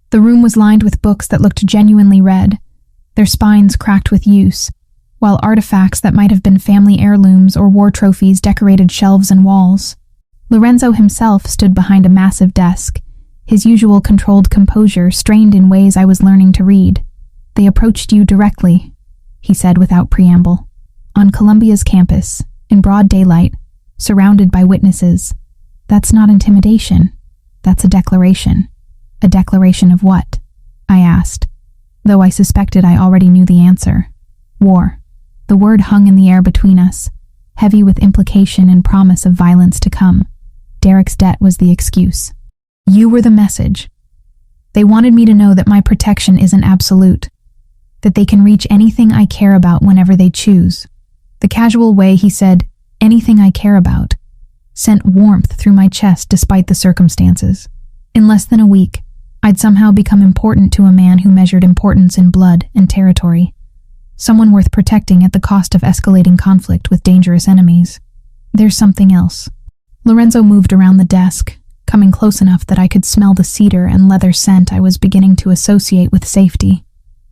The room was lined with books that looked genuinely read, their spines cracked with use, while artifacts that might have been family heirlooms or war trophies decorated shelves and walls. Lorenzo himself stood behind a massive desk, his usual controlled composure strained in ways I was learning to read. "They approached you directly," he said without preamble. "On Columbia's campus, in broad daylight, surrounded by witnesses. That's not intimidation. That's a declaration." "A declaration of what?" I asked, though I suspected I already knew the answer. "War." The word hung in the air between us, heavy with implication and promise of violence to come. Derek's debt was the excuse. You were the message. They wanted me to know that my protection isn't absolute, that they can reach anything I care about whenever they choose. The casual way he said, "anything I care about," sent warmth through my chest despite the circumstances. In less than a week, I'd somehow become important to a man who measured importance in blood and territory. Someone worth protecting at the cost of escalating conflict with dangerous enemies. There's something else. Lorenzo moved around the desk, coming close enough that I could smell the cedar and leather scent I was beginning to associate with safety.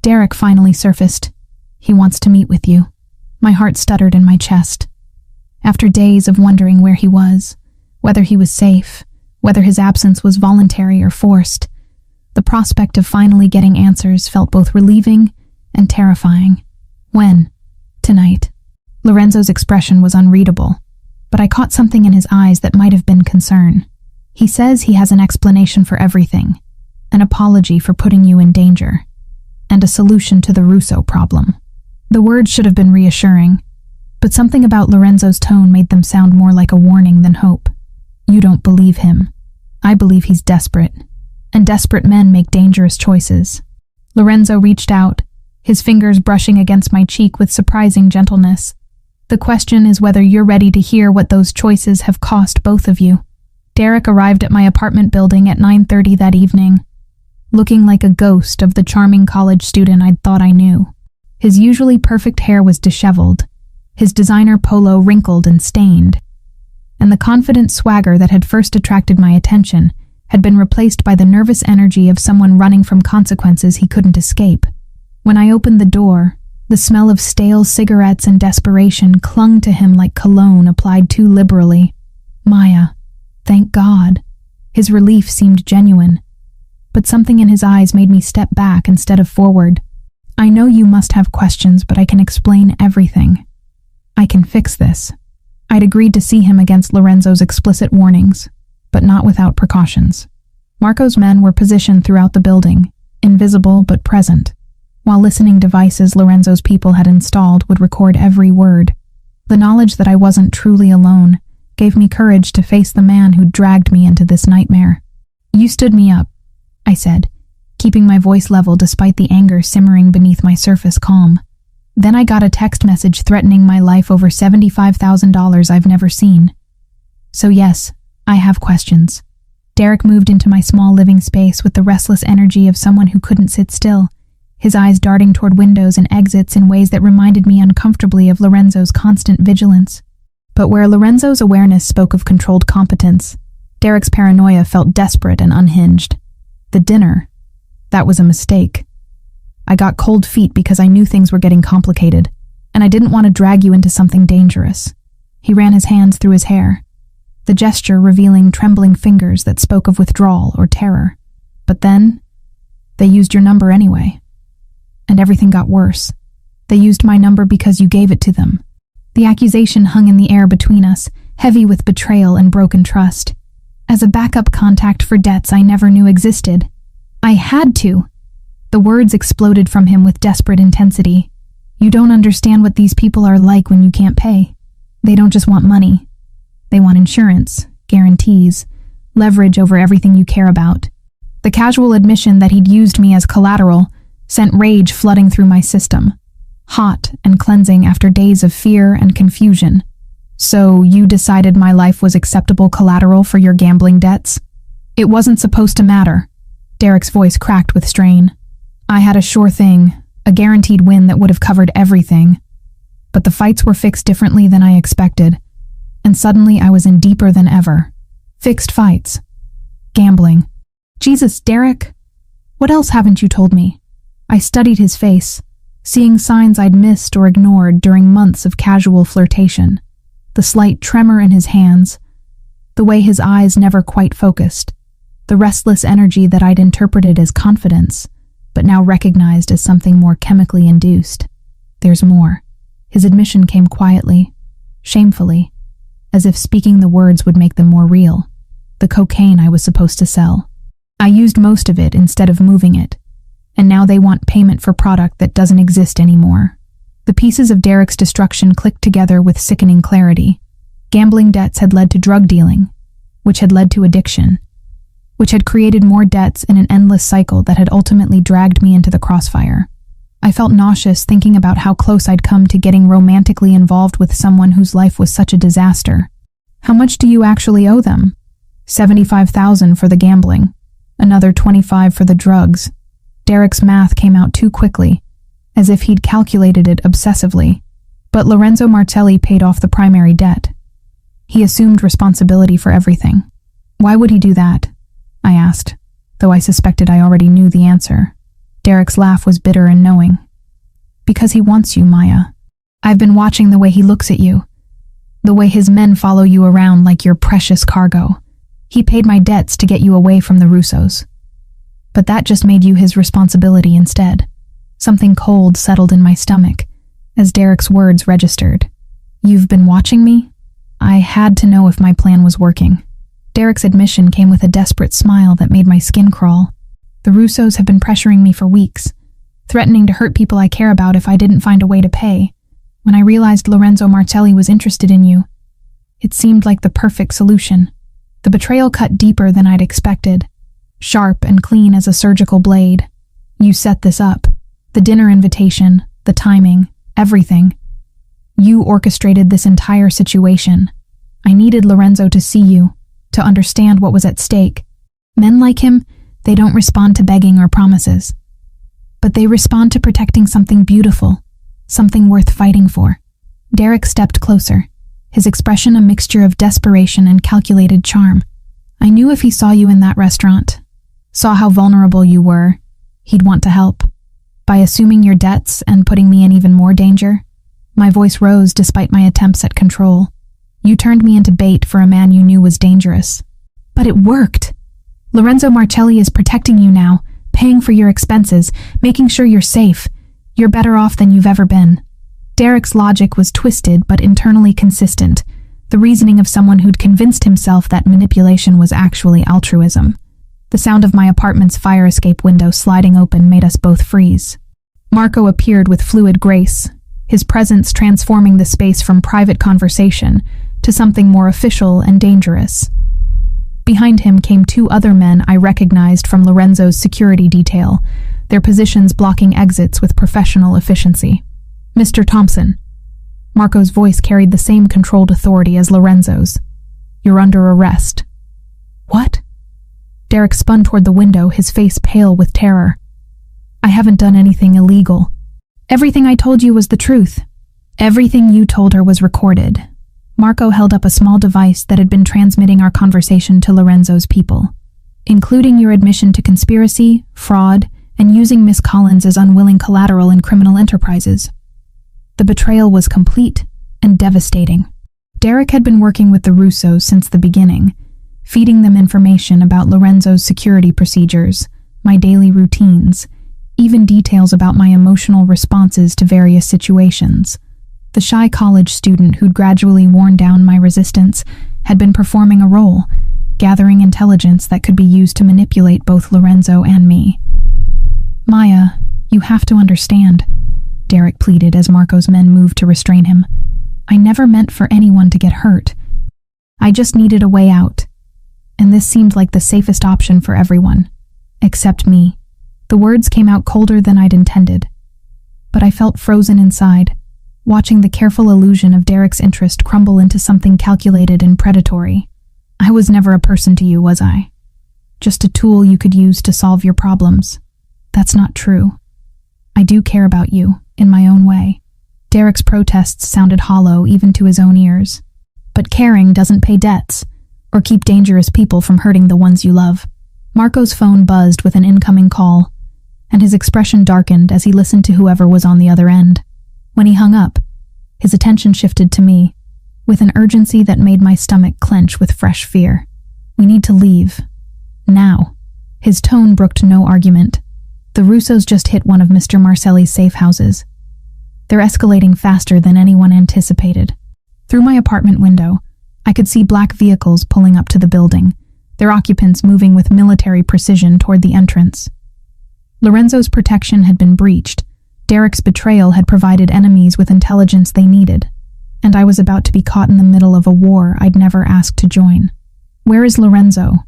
Derek finally surfaced. "He wants to meet with you." My heart stuttered in my chest. After days of wondering where he was, whether he was safe, whether his absence was voluntary or forced, the prospect of finally getting answers felt both relieving and terrifying. "When?" "Tonight." Lorenzo's expression was unreadable, but I caught something in his eyes that might have been concern. "He says he has an explanation for everything, an apology for putting you in danger, and a solution to the Russo problem." The words should have been reassuring, but something about Lorenzo's tone made them sound more like a warning than hope. "You don't believe him. I believe he's desperate, and desperate men make dangerous choices." Lorenzo reached out, his fingers brushing against my cheek with surprising gentleness. "The question is whether you're ready to hear what those choices have cost both of you." Derek arrived at my apartment building at 9:30 that evening, looking like a ghost of the charming college student I'd thought I knew. His usually perfect hair was disheveled, his designer polo wrinkled and stained, and the confident swagger that had first attracted my attention had been replaced by the nervous energy of someone running from consequences he couldn't escape. When I opened the door, the smell of stale cigarettes and desperation clung to him like cologne applied too liberally. "Maya, thank God." His relief seemed genuine, but something in his eyes made me step back instead of forward. I know you must have questions, but I can explain everything. I can fix this. I'd agreed to see him against Lorenzo's explicit warnings, but not without precautions. Marco's men were positioned throughout the building, invisible but present, while listening devices Lorenzo's people had installed would record every word. The knowledge that I wasn't truly alone gave me courage to face the man who dragged me into this nightmare. You stood me up, I said, keeping my voice level despite the anger simmering beneath my surface calm. Then I got a text message threatening my life over $75,000 I've never seen. So yes, I have questions. Derek moved into my small living space with the restless energy of someone who couldn't sit still, his eyes darting toward windows and exits in ways that reminded me uncomfortably of Lorenzo's constant vigilance. But where Lorenzo's awareness spoke of controlled competence, Derek's paranoia felt desperate and unhinged. The dinner, that was a mistake. I got cold feet because I knew things were getting complicated, and I didn't want to drag you into something dangerous. He ran his hands through his hair, the gesture revealing trembling fingers that spoke of withdrawal or terror. But then, they used your number anyway. And everything got worse. They used my number because you gave it to them. The accusation hung in the air between us, heavy with betrayal and broken trust. As a backup contact for debts I never knew existed. I had to. The words exploded from him with desperate intensity. You don't understand what these people are like when you can't pay. They don't just want money. They want insurance, guarantees, leverage over everything you care about. The casual admission that he'd used me as collateral sent rage flooding through my system, hot and cleansing after days of fear and confusion. So you decided my life was acceptable collateral for your gambling debts? It wasn't supposed to matter. Derek's voice cracked with strain. I had a sure thing, a guaranteed win that would have covered everything. But the fights were fixed differently than I expected, and suddenly I was in deeper than ever. Fixed fights. Gambling. Jesus, Derek! What else haven't you told me? I studied his face, seeing signs I'd missed or ignored during months of casual flirtation. The slight tremor in his hands, the way his eyes never quite focused, the restless energy that I'd interpreted as confidence, but now recognized as something more chemically induced. There's more. His admission came quietly, shamefully, as if speaking the words would make them more real. The cocaine I was supposed to sell. I used most of it instead of moving it, and now they want payment for product that doesn't exist anymore. The pieces of Derek's destruction clicked together with sickening clarity. Gambling debts had led to drug dealing, which had led to addiction, which had created more debts in an endless cycle that had ultimately dragged me into the crossfire. I felt nauseous thinking about how close I'd come to getting romantically involved with someone whose life was such a disaster. How much do you actually owe them? $75,000 for the gambling, another $25,000 for the drugs. Derek's math came out too quickly, as if he'd calculated it obsessively. But Lorenzo Martelli paid off the primary debt. He assumed responsibility for everything. Why would he do that? I asked, though I suspected I already knew the answer. Derek's laugh was bitter and knowing. Because he wants you, Maya. I've been watching the way he looks at you, the way his men follow you around like your precious cargo. He paid my debts to get you away from the Russos. But that just made you his responsibility instead. Something cold settled in my stomach as Derek's words registered. You've been watching me? I had to know if my plan was working. Derek's admission came with a desperate smile that made my skin crawl. The Russos have been pressuring me for weeks, threatening to hurt people I care about if I didn't find a way to pay. When I realized Lorenzo Martelli was interested in you, it seemed like the perfect solution. The betrayal cut deeper than I'd expected, sharp and clean as a surgical blade. You set this up. The dinner invitation, the timing, everything. You orchestrated this entire situation. I needed Lorenzo to see you, to understand what was at stake. Men like him, they don't respond to begging or promises. But they respond to protecting something beautiful, something worth fighting for. Derek stepped closer, his expression a mixture of desperation and calculated charm. I knew if he saw you in that restaurant, saw how vulnerable you were, he'd want to help. By assuming your debts and putting me in even more danger, my voice rose despite my attempts at control. You turned me into bait for a man you knew was dangerous. But it worked. Lorenzo Martelli is protecting you now, paying for your expenses, making sure you're safe. You're better off than you've ever been. Derek's logic was twisted but internally consistent, the reasoning of someone who'd convinced himself that manipulation was actually altruism. The sound of my apartment's fire escape window sliding open made us both freeze. Marco appeared with fluid grace, his presence transforming the space from private conversation to something more official and dangerous. Behind him came two other men I recognized from Lorenzo's security detail, their positions blocking exits with professional efficiency. Mr. Thompson. Marco's voice carried the same controlled authority as Lorenzo's. You're under arrest. What? Derek spun toward the window, his face pale with terror. I haven't done anything illegal. Everything I told you was the truth. Everything you told her was recorded. Marco held up a small device that had been transmitting our conversation to Lorenzo's people, including your admission to conspiracy, fraud, and using Miss Collins as unwilling collateral in criminal enterprises. The betrayal was complete and devastating. Derek had been working with the Russos since the beginning, feeding them information about Lorenzo's security procedures, my daily routines, even details about my emotional responses to various situations. The shy college student who'd gradually worn down my resistance had been performing a role, gathering intelligence that could be used to manipulate both Lorenzo and me. Maya, you have to understand, Derek pleaded as Marco's men moved to restrain him. I never meant for anyone to get hurt. I just needed a way out, and this seemed like the safest option for everyone, except me. The words came out colder than I'd intended, but I felt frozen inside, watching the careful illusion of Derek's interest crumble into something calculated and predatory. I was never a person to you, was I? Just a tool you could use to solve your problems. That's not true. I do care about you, in my own way. Derek's protests sounded hollow even to his own ears. But caring doesn't pay debts, or keep dangerous people from hurting the ones you love. Marco's phone buzzed with an incoming call, and his expression darkened as he listened to whoever was on the other end. When he hung up, his attention shifted to me, with an urgency that made my stomach clench with fresh fear. We need to leave. Now. His tone brooked no argument. The Russos just hit one of Mr. Marcelli's safe houses. They're escalating faster than anyone anticipated. Through my apartment window, I could see black vehicles pulling up to the building, their occupants moving with military precision toward the entrance. Lorenzo's protection had been breached. Derek's betrayal had provided enemies with intelligence they needed, and I was about to be caught in the middle of a war I'd never asked to join. Where is Lorenzo?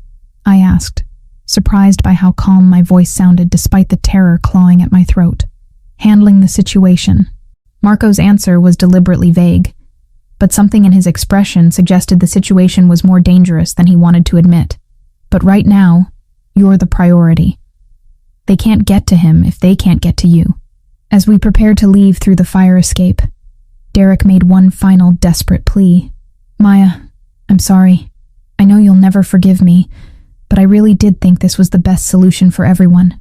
I asked, surprised by how calm my voice sounded despite the terror clawing at my throat. Handling the situation. Marco's answer was deliberately vague, but something in his expression suggested the situation was more dangerous than he wanted to admit. But right now, you're the priority. They can't get to him if they can't get to you. As we prepared to leave through the fire escape, Derek made one final desperate plea. Maya, I'm sorry. I know you'll never forgive me, but I really did think this was the best solution for everyone.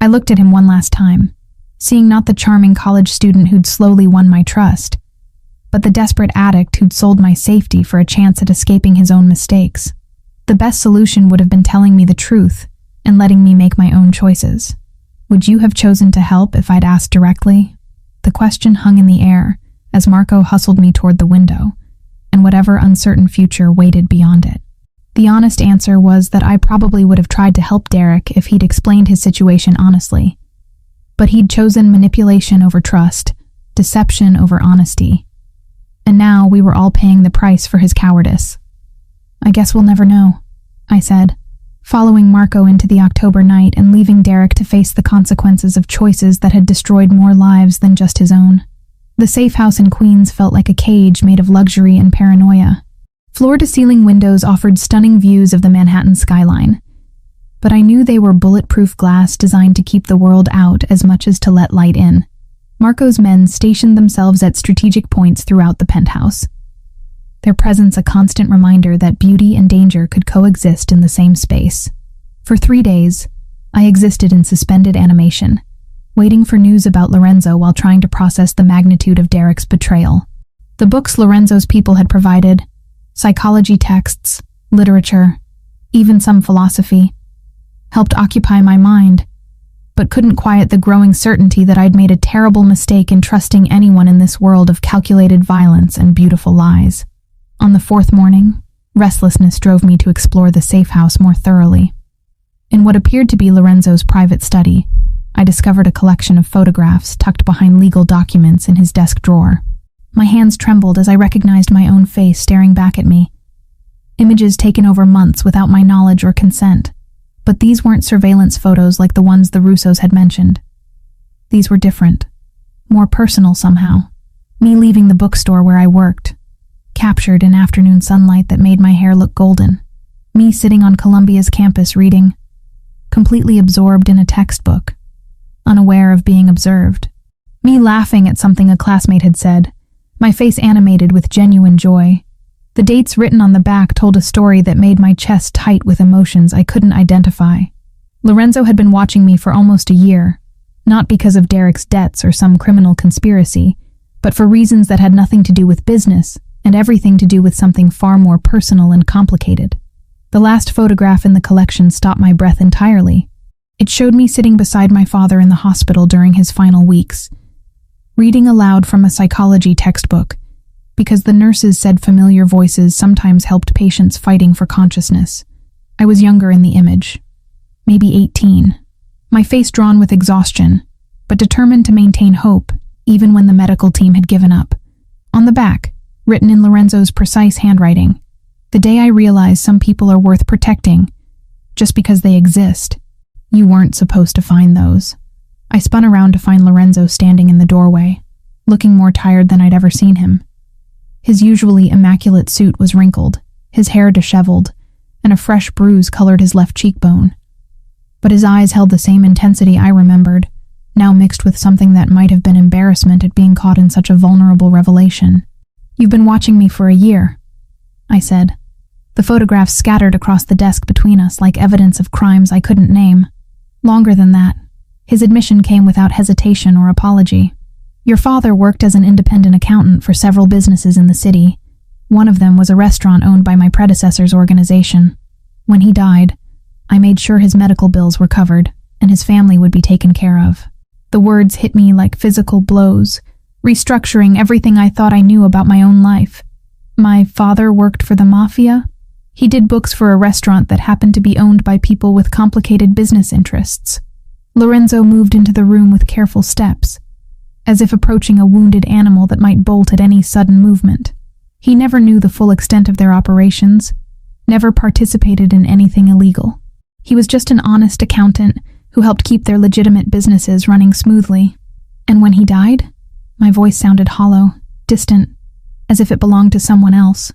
I looked at him one last time, seeing not the charming college student who'd slowly won my trust, but the desperate addict who'd sold my safety for a chance at escaping his own mistakes. The best solution would have been telling me the truth and letting me make my own choices. Would you have chosen to help if I'd asked directly? The question hung in the air as Marco hustled me toward the window, and whatever uncertain future waited beyond it. The honest answer was that I probably would have tried to help Derek if he'd explained his situation honestly. But he'd chosen manipulation over trust, deception over honesty. And now we were all paying the price for his cowardice. I guess we'll never know, I said, following Marco into the October night and leaving Derek to face the consequences of choices that had destroyed more lives than just his own. The safe house in Queens felt like a cage made of luxury and paranoia. Floor-to-ceiling windows offered stunning views of the Manhattan skyline, but I knew they were bulletproof glass designed to keep the world out as much as to let light in. Marco's men stationed themselves at strategic points throughout the penthouse, their presence a constant reminder that beauty and danger could coexist in the same space. For 3 days, I existed in suspended animation, waiting for news about Lorenzo while trying to process the magnitude of Derek's betrayal. The books Lorenzo's people had provided, psychology texts, literature, even some philosophy, helped occupy my mind, but couldn't quiet the growing certainty that I'd made a terrible mistake in trusting anyone in this world of calculated violence and beautiful lies. On the fourth morning, restlessness drove me to explore the safe house more thoroughly. In what appeared to be Lorenzo's private study, I discovered a collection of photographs tucked behind legal documents in his desk drawer. My hands trembled as I recognized my own face staring back at me. Images taken over months without my knowledge or consent. But these weren't surveillance photos like the ones the Russos had mentioned. These were different, more personal somehow. Me leaving the bookstore where I worked, captured in afternoon sunlight that made my hair look golden. Me sitting on Columbia's campus reading, completely absorbed in a textbook, unaware of being observed. Me laughing at something a classmate had said, my face animated with genuine joy. The dates written on the back told a story that made my chest tight with emotions I couldn't identify. Lorenzo had been watching me for almost a year, not because of Derek's debts or some criminal conspiracy, but for reasons that had nothing to do with business and everything to do with something far more personal and complicated. The last photograph in the collection stopped my breath entirely. It showed me sitting beside my father in the hospital during his final weeks, reading aloud from a psychology textbook, because the nurses said familiar voices sometimes helped patients fighting for consciousness. I was younger in the image, maybe 18, my face drawn with exhaustion, but determined to maintain hope even when the medical team had given up. On the back, written in Lorenzo's precise handwriting, the day I realized some people are worth protecting just because they exist. You weren't supposed to find those. I spun around to find Lorenzo standing in the doorway, looking more tired than I'd ever seen him. His usually immaculate suit was wrinkled, his hair disheveled, and a fresh bruise colored his left cheekbone. But his eyes held the same intensity I remembered, now mixed with something that might have been embarrassment at being caught in such a vulnerable revelation. "You've been watching me for a year," I said. The photographs scattered across the desk between us like evidence of crimes I couldn't name. Longer than that. His admission came without hesitation or apology. "Your father worked as an independent accountant for several businesses in the city. One of them was a restaurant owned by my predecessor's organization. When he died, I made sure his medical bills were covered and his family would be taken care of." The words hit me like physical blows, restructuring everything I thought I knew about my own life. My father worked for the Mafia? He did books for a restaurant that happened to be owned by people with complicated business interests. Lorenzo moved into the room with careful steps, as if approaching a wounded animal that might bolt at any sudden movement. He never knew the full extent of their operations, never participated in anything illegal. He was just an honest accountant who helped keep their legitimate businesses running smoothly. And when he died, my voice sounded hollow, distant, as if it belonged to someone else.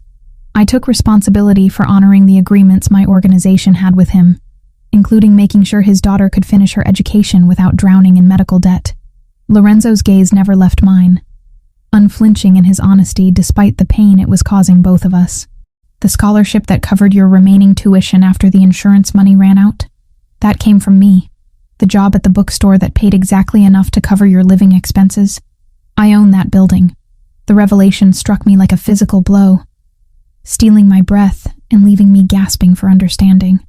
I took responsibility for honoring the agreements my organization had with him, including making sure his daughter could finish her education without drowning in medical debt. Lorenzo's gaze never left mine, unflinching in his honesty despite the pain it was causing both of us. "The scholarship that covered your remaining tuition after the insurance money ran out? That came from me. The job at the bookstore that paid exactly enough to cover your living expenses? I own that building." The revelation struck me like a physical blow, stealing my breath and leaving me gasping for understanding.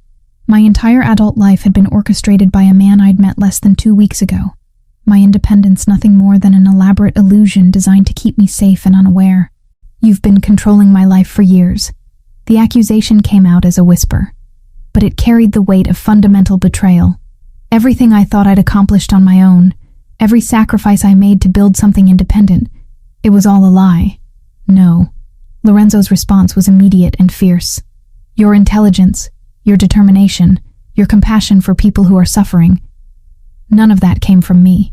My entire adult life had been orchestrated by a man I'd met less than 2 weeks ago. My independence nothing more than an elaborate illusion designed to keep me safe and unaware. "You've been controlling my life for years." The accusation came out as a whisper, but it carried the weight of fundamental betrayal. Everything I thought I'd accomplished on my own, every sacrifice I made to build something independent, it was all a lie. "No." Lorenzo's response was immediate and fierce. "Your intelligence, your determination, your compassion for people who are suffering, none of that came from me.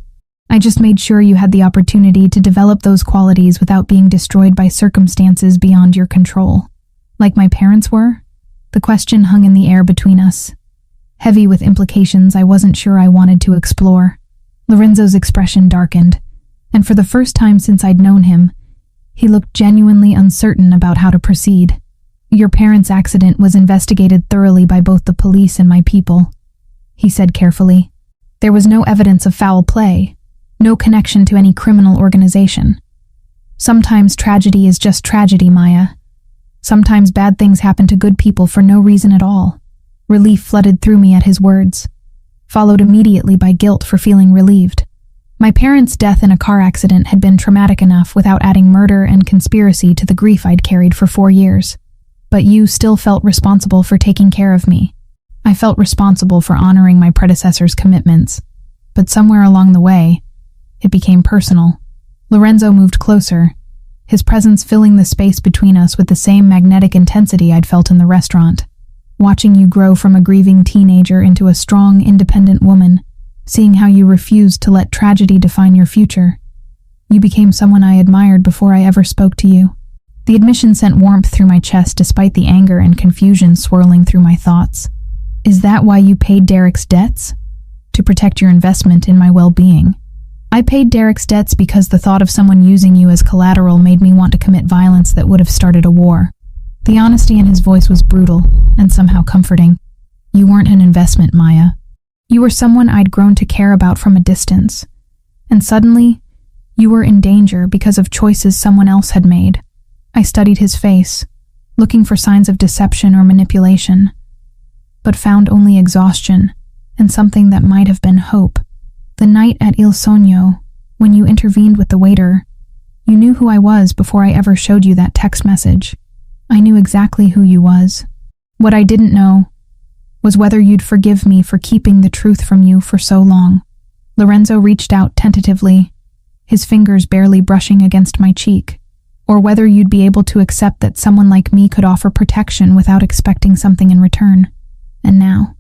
I just made sure you had the opportunity to develop those qualities without being destroyed by circumstances beyond your control. Like my parents were?" The question hung in the air between us, heavy with implications I wasn't sure I wanted to explore. Lorenzo's expression darkened, and for the first time since I'd known him, he looked genuinely uncertain about how to proceed. "Your parents' accident was investigated thoroughly by both the police and my people," he said carefully. "There was no evidence of foul play, no connection to any criminal organization. Sometimes tragedy is just tragedy, Maya. Sometimes bad things happen to good people for no reason at all." Relief flooded through me at his words. followed immediately by guilt for feeling relieved. My parents' death in a car accident had been traumatic enough without adding murder and conspiracy to the grief I'd carried for 4 years. But you still felt responsible for taking care of me. I felt responsible for honoring my predecessor's commitments. But somewhere along the way, it became personal. Lorenzo moved closer, his presence filling the space between us with the same magnetic intensity I'd felt in the restaurant. Watching you grow from a grieving teenager into a strong, independent woman, seeing how you refused to let tragedy define your future. You became someone I admired before I ever spoke to you. The admission sent warmth through my chest despite the anger and confusion swirling through my thoughts. Is that why you paid Derek's debts? To protect your investment in my well-being. I paid Derek's debts because the thought of someone using you as collateral made me want to commit violence that would have started a war. The honesty in his voice was brutal and somehow comforting. You weren't an investment, Maya. You were someone I'd grown to care about from a distance. And suddenly, you were in danger because of choices someone else had made. I studied his face, looking for signs of deception or manipulation, but found only exhaustion and something that might have been hope. The night at Il Sogno, when you intervened with the waiter, you knew who I was before I ever showed you that text message. I knew exactly who you was. What I didn't know was whether you'd forgive me for keeping the truth from you for so long. Lorenzo reached out tentatively, his fingers barely brushing against my cheek, or whether you'd be able to accept that someone like me could offer protection without expecting something in return. And now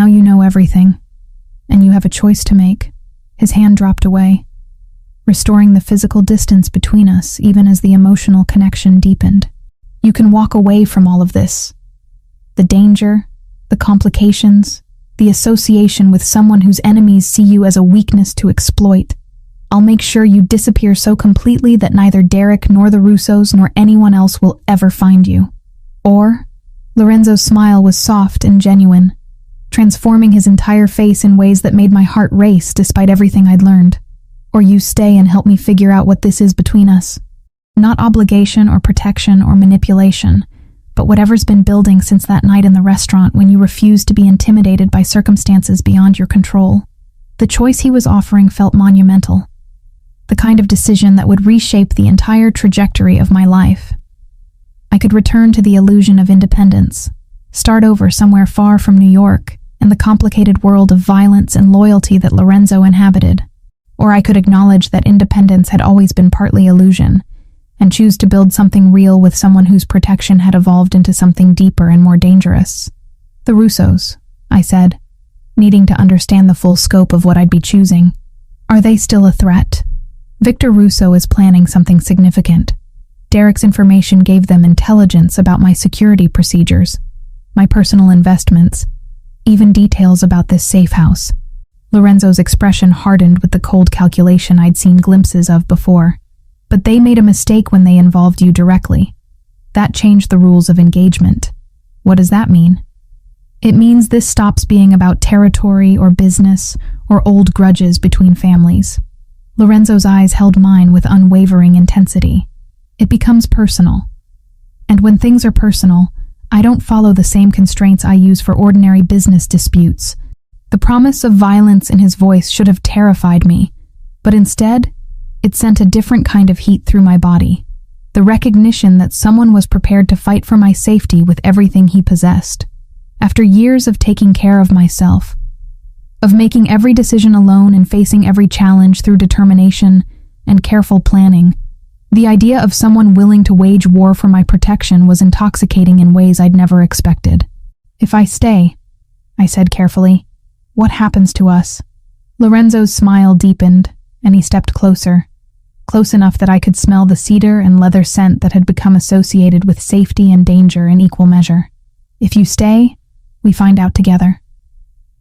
you know everything, and you have a choice to make. His hand dropped away, restoring the physical distance between us even as the emotional connection deepened. You can walk away from all of this. The danger, the complications, the association with someone whose enemies see you as a weakness to exploit. I'll make sure you disappear so completely that neither Derek nor the Russos nor anyone else will ever find you. Or, Lorenzo's smile was soft and genuine, transforming his entire face in ways that made my heart race despite everything I'd learned. Or you stay and help me figure out what this is between us. Not obligation or protection or manipulation, but whatever's been building since that night in the restaurant when you refused to be intimidated by circumstances beyond your control. The choice he was offering felt monumental, the kind of decision that would reshape the entire trajectory of my life. I could return to the illusion of independence, start over somewhere far from New York and the complicated world of violence and loyalty that Lorenzo inhabited. Or I could acknowledge that independence had always been partly illusion, and choose to build something real with someone whose protection had evolved into something deeper and more dangerous. The Russos, I said, needing to understand the full scope of what I'd be choosing. Are they still a threat? Victor Russo is planning something significant. Derek's information gave them intelligence about my security procedures, my personal investments, even details about this safe house. Lorenzo's expression hardened with the cold calculation I'd seen glimpses of before. But they made a mistake when they involved you directly. That changed the rules of engagement. What does that mean? It means this stops being about territory or business or old grudges between families. Lorenzo's eyes held mine with unwavering intensity. It becomes personal. And when things are personal, I don't follow the same constraints I use for ordinary business disputes. The promise of violence in his voice should have terrified me, but instead, it sent a different kind of heat through my body. The recognition that someone was prepared to fight for my safety with everything he possessed. After years of taking care of myself, of making every decision alone and facing every challenge through determination and careful planning, the idea of someone willing to wage war for my protection was intoxicating in ways I'd never expected. If I stay, I said carefully, what happens to us? Lorenzo's smile deepened, and he stepped closer, close enough that I could smell the cedar and leather scent that had become associated with safety and danger in equal measure. If you stay, we find out together.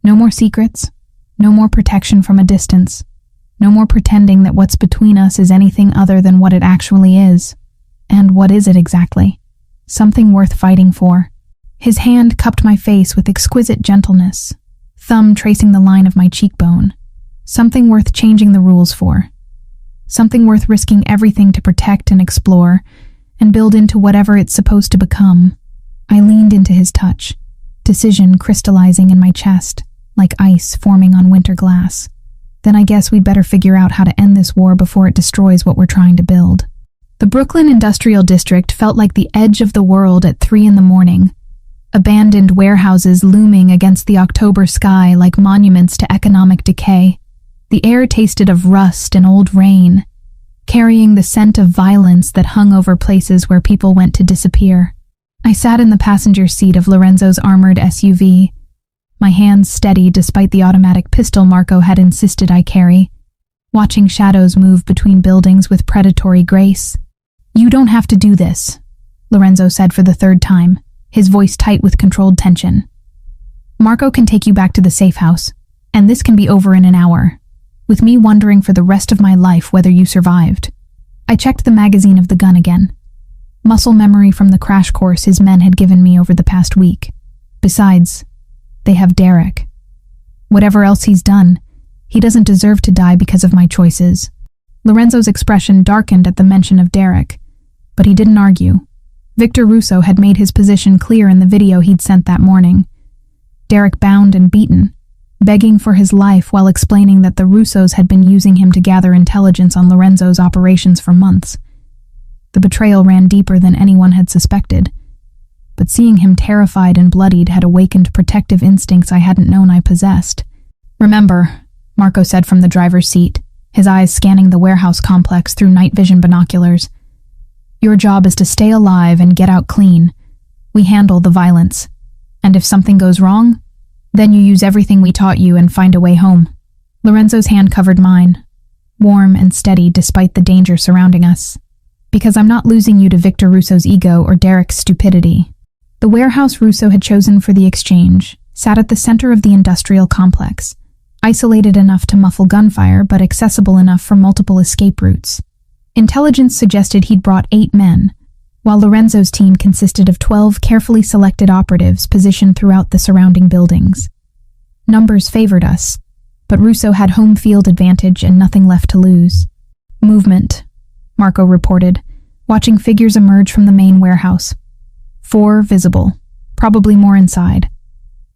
No more secrets, no more protection from a distance, no more pretending that what's between us is anything other than what it actually is. And what is it exactly? Something worth fighting for. His hand cupped my face with exquisite gentleness, thumb tracing the line of my cheekbone. Something worth changing the rules for. Something worth risking everything to protect and explore, and build into whatever it's supposed to become. I leaned into his touch, decision crystallizing in my chest, like ice forming on winter glass. Then I guess we'd better figure out how to end this war before it destroys what we're trying to build. The Brooklyn Industrial District felt like the edge of the world at 3 a.m, abandoned warehouses looming against the October sky like monuments to economic decay. The air tasted of rust and old rain, carrying the scent of violence that hung over places where people went to disappear. I sat in the passenger seat of Lorenzo's armored SUV, my hands steady despite the automatic pistol Marco had insisted I carry, watching shadows move between buildings with predatory grace. "You don't have to do this," Lorenzo said for the third time, his voice tight with controlled tension. "Marco can take you back to the safe house, and this can be over in an hour, with me wondering for the rest of my life whether you survived." I checked the magazine of the gun again. Muscle memory from the crash course his men had given me over the past week. Besides, they have Derek. Whatever else he's done, he doesn't deserve to die because of my choices. Lorenzo's expression darkened at the mention of Derek, but he didn't argue. Victor Russo had made his position clear in the video he'd sent that morning. Derek bound and beaten, begging for his life while explaining that the Russos had been using him to gather intelligence on Lorenzo's operations for months. The betrayal ran deeper than anyone had suspected, but seeing him terrified and bloodied had awakened protective instincts I hadn't known I possessed. "Remember," Marco said from the driver's seat, his eyes scanning the warehouse complex through night vision binoculars. "Your job is to stay alive and get out clean. We handle the violence. And if something goes wrong, then you use everything we taught you and find a way home." Lorenzo's hand covered mine, warm and steady despite the danger surrounding us. "Because I'm not losing you to Victor Russo's ego or Derek's stupidity." The warehouse Russo had chosen for the exchange sat at the center of the industrial complex, isolated enough to muffle gunfire but accessible enough for multiple escape routes. Intelligence suggested he'd brought 8 men, while Lorenzo's team consisted of 12 carefully selected operatives positioned throughout the surrounding buildings. Numbers favored us, but Russo had home field advantage and nothing left to lose. "Movement," Marco reported, watching figures emerge from the main warehouse. 4 visible, probably more inside.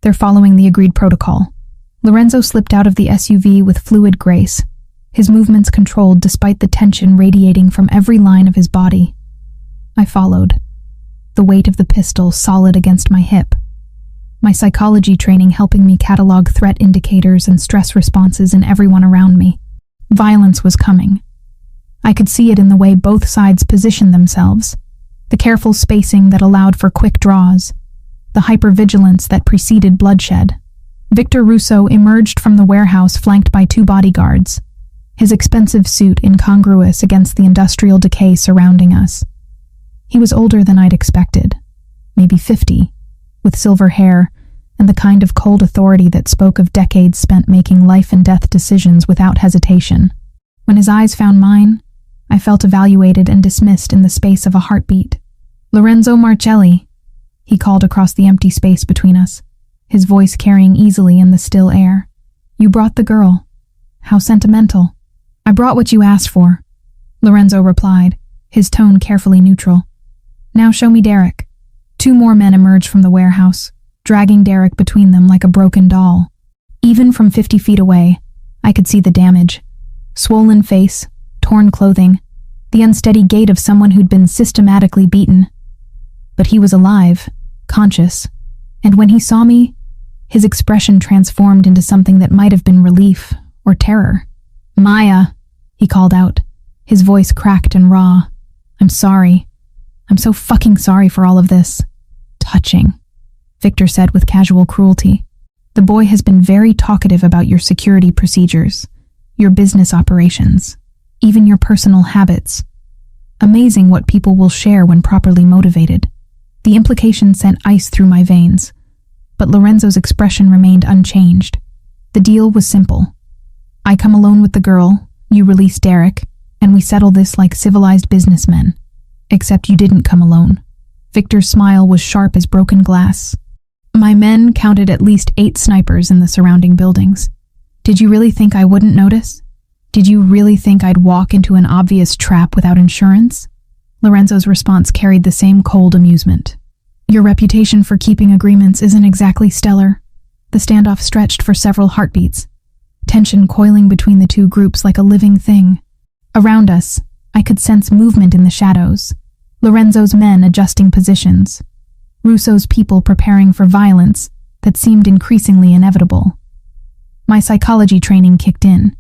They're following the agreed protocol. Lorenzo slipped out of the SUV with fluid grace, his movements controlled despite the tension radiating from every line of his body. I followed, the weight of the pistol solid against my hip, my psychology training helping me catalog threat indicators and stress responses in everyone around me. Violence was coming. I could see it in the way both sides positioned themselves, the careful spacing that allowed for quick draws, the hypervigilance that preceded bloodshed. Victor Russo emerged from the warehouse flanked by 2 bodyguards, his expensive suit incongruous against the industrial decay surrounding us. He was older than I'd expected, maybe 50, with silver hair and the kind of cold authority that spoke of decades spent making life-and-death decisions without hesitation. When his eyes found mine, I felt evaluated and dismissed in the space of a heartbeat. "Lorenzo Marcelli," he called across the empty space between us, his voice carrying easily in the still air. "You brought the girl. How sentimental." "I brought what you asked for," Lorenzo replied, his tone carefully neutral. "Now show me Derek." 2 more men emerged from the warehouse, dragging Derek between them like a broken doll. Even from 50 feet away, I could see the damage. Swollen face, torn clothing, the unsteady gait of someone who'd been systematically beaten. But he was alive, conscious, and when he saw me, his expression transformed into something that might have been relief or terror. "Maya," he called out, his voice cracked and raw. "I'm sorry. I'm so fucking sorry for all of this." "Touching," Victor said with casual cruelty. "The boy has been very talkative about your security procedures, your business operations, even your personal habits. Amazing what people will share when properly motivated." The implication sent ice through my veins, but Lorenzo's expression remained unchanged. The deal was simple. I come alone with the girl, you release Derek, and we settle this like civilized businessmen. Except you didn't come alone. Victor's smile was sharp as broken glass. My men counted at least 8 snipers in the surrounding buildings. "Did you really think I wouldn't notice? Did you really think I'd walk into an obvious trap without insurance?" Lorenzo's response carried the same cold amusement. "Your reputation for keeping agreements isn't exactly stellar. The standoff stretched for several heartbeats, tension coiling between the two groups like a living thing. Around us, I could sense movement in the shadows. Lorenzo's men adjusting positions. Russo's people preparing for violence that seemed increasingly inevitable. My psychology training kicked in,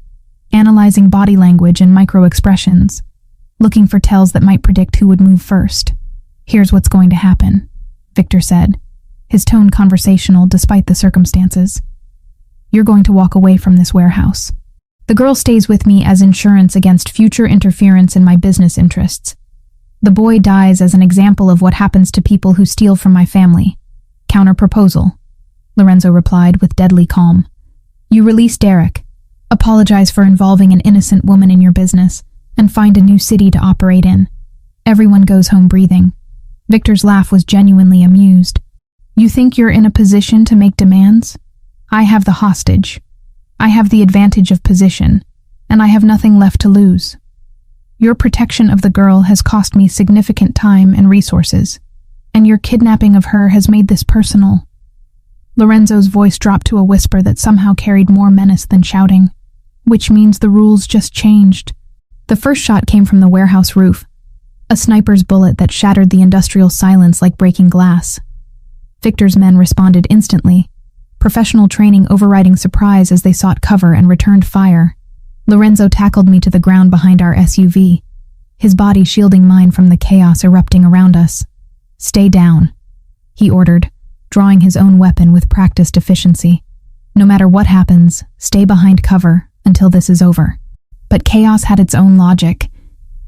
analyzing body language and micro-expressions, looking for tells that might predict who would move first. "Here's what's going to happen," Victor said, his tone conversational despite the circumstances. "You're going to walk away from this warehouse. The girl stays with me as insurance against future interference in my business interests. The boy dies as an example of what happens to people who steal from my family. Counter-proposal," Lorenzo replied with deadly calm. "You release Derek, apologize for involving an innocent woman in your business, and find a new city to operate in. Everyone goes home breathing." Victor's laugh was genuinely amused. "You think you're in a position to make demands? I have the hostage. I have the advantage of position, and I have nothing left to lose. Your protection of the girl has cost me significant time and resources, and your kidnapping of her has made this personal." Lorenzo's voice dropped to a whisper that somehow carried more menace than shouting. "Which means the rules just changed." The first shot came from the warehouse roof, a sniper's bullet that shattered the industrial silence like breaking glass. Victor's men responded instantly, professional training overriding surprise as they sought cover and returned fire. Lorenzo tackled me to the ground behind our SUV, his body shielding mine from the chaos erupting around us. "Stay down," he ordered, drawing his own weapon with practiced efficiency. "No matter what happens, stay behind cover until this is over." But chaos had its own logic,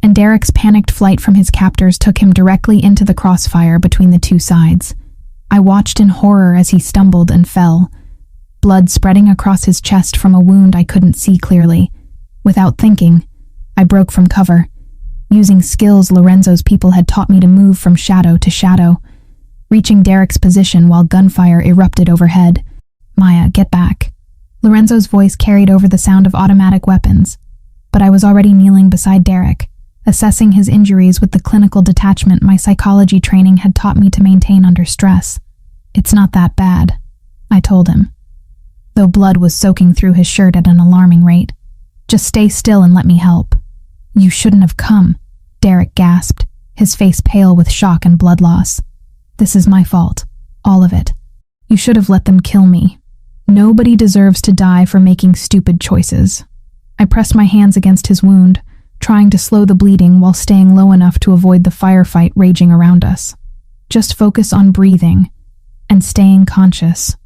and Derek's panicked flight from his captors took him directly into the crossfire between the two sides. I watched in horror as he stumbled and fell, blood spreading across his chest from a wound I couldn't see clearly. Without thinking, I broke from cover, using skills Lorenzo's people had taught me to move from shadow to shadow, reaching Derek's position while gunfire erupted overhead. "Maya, get back." Lorenzo's voice carried over the sound of automatic weapons, but I was already kneeling beside Derek, assessing his injuries with the clinical detachment my psychology training had taught me to maintain under stress. "It's not that bad," I told him, though blood was soaking through his shirt at an alarming rate. "Just stay still and let me help." "You shouldn't have come," Derek gasped, his face pale with shock and blood loss. "This is my fault, all of it. You should have let them kill me. Nobody deserves to die for making stupid choices." I pressed my hands against his wound, trying to slow the bleeding while staying low enough to avoid the firefight raging around us. "Just focus on breathing and staying conscious."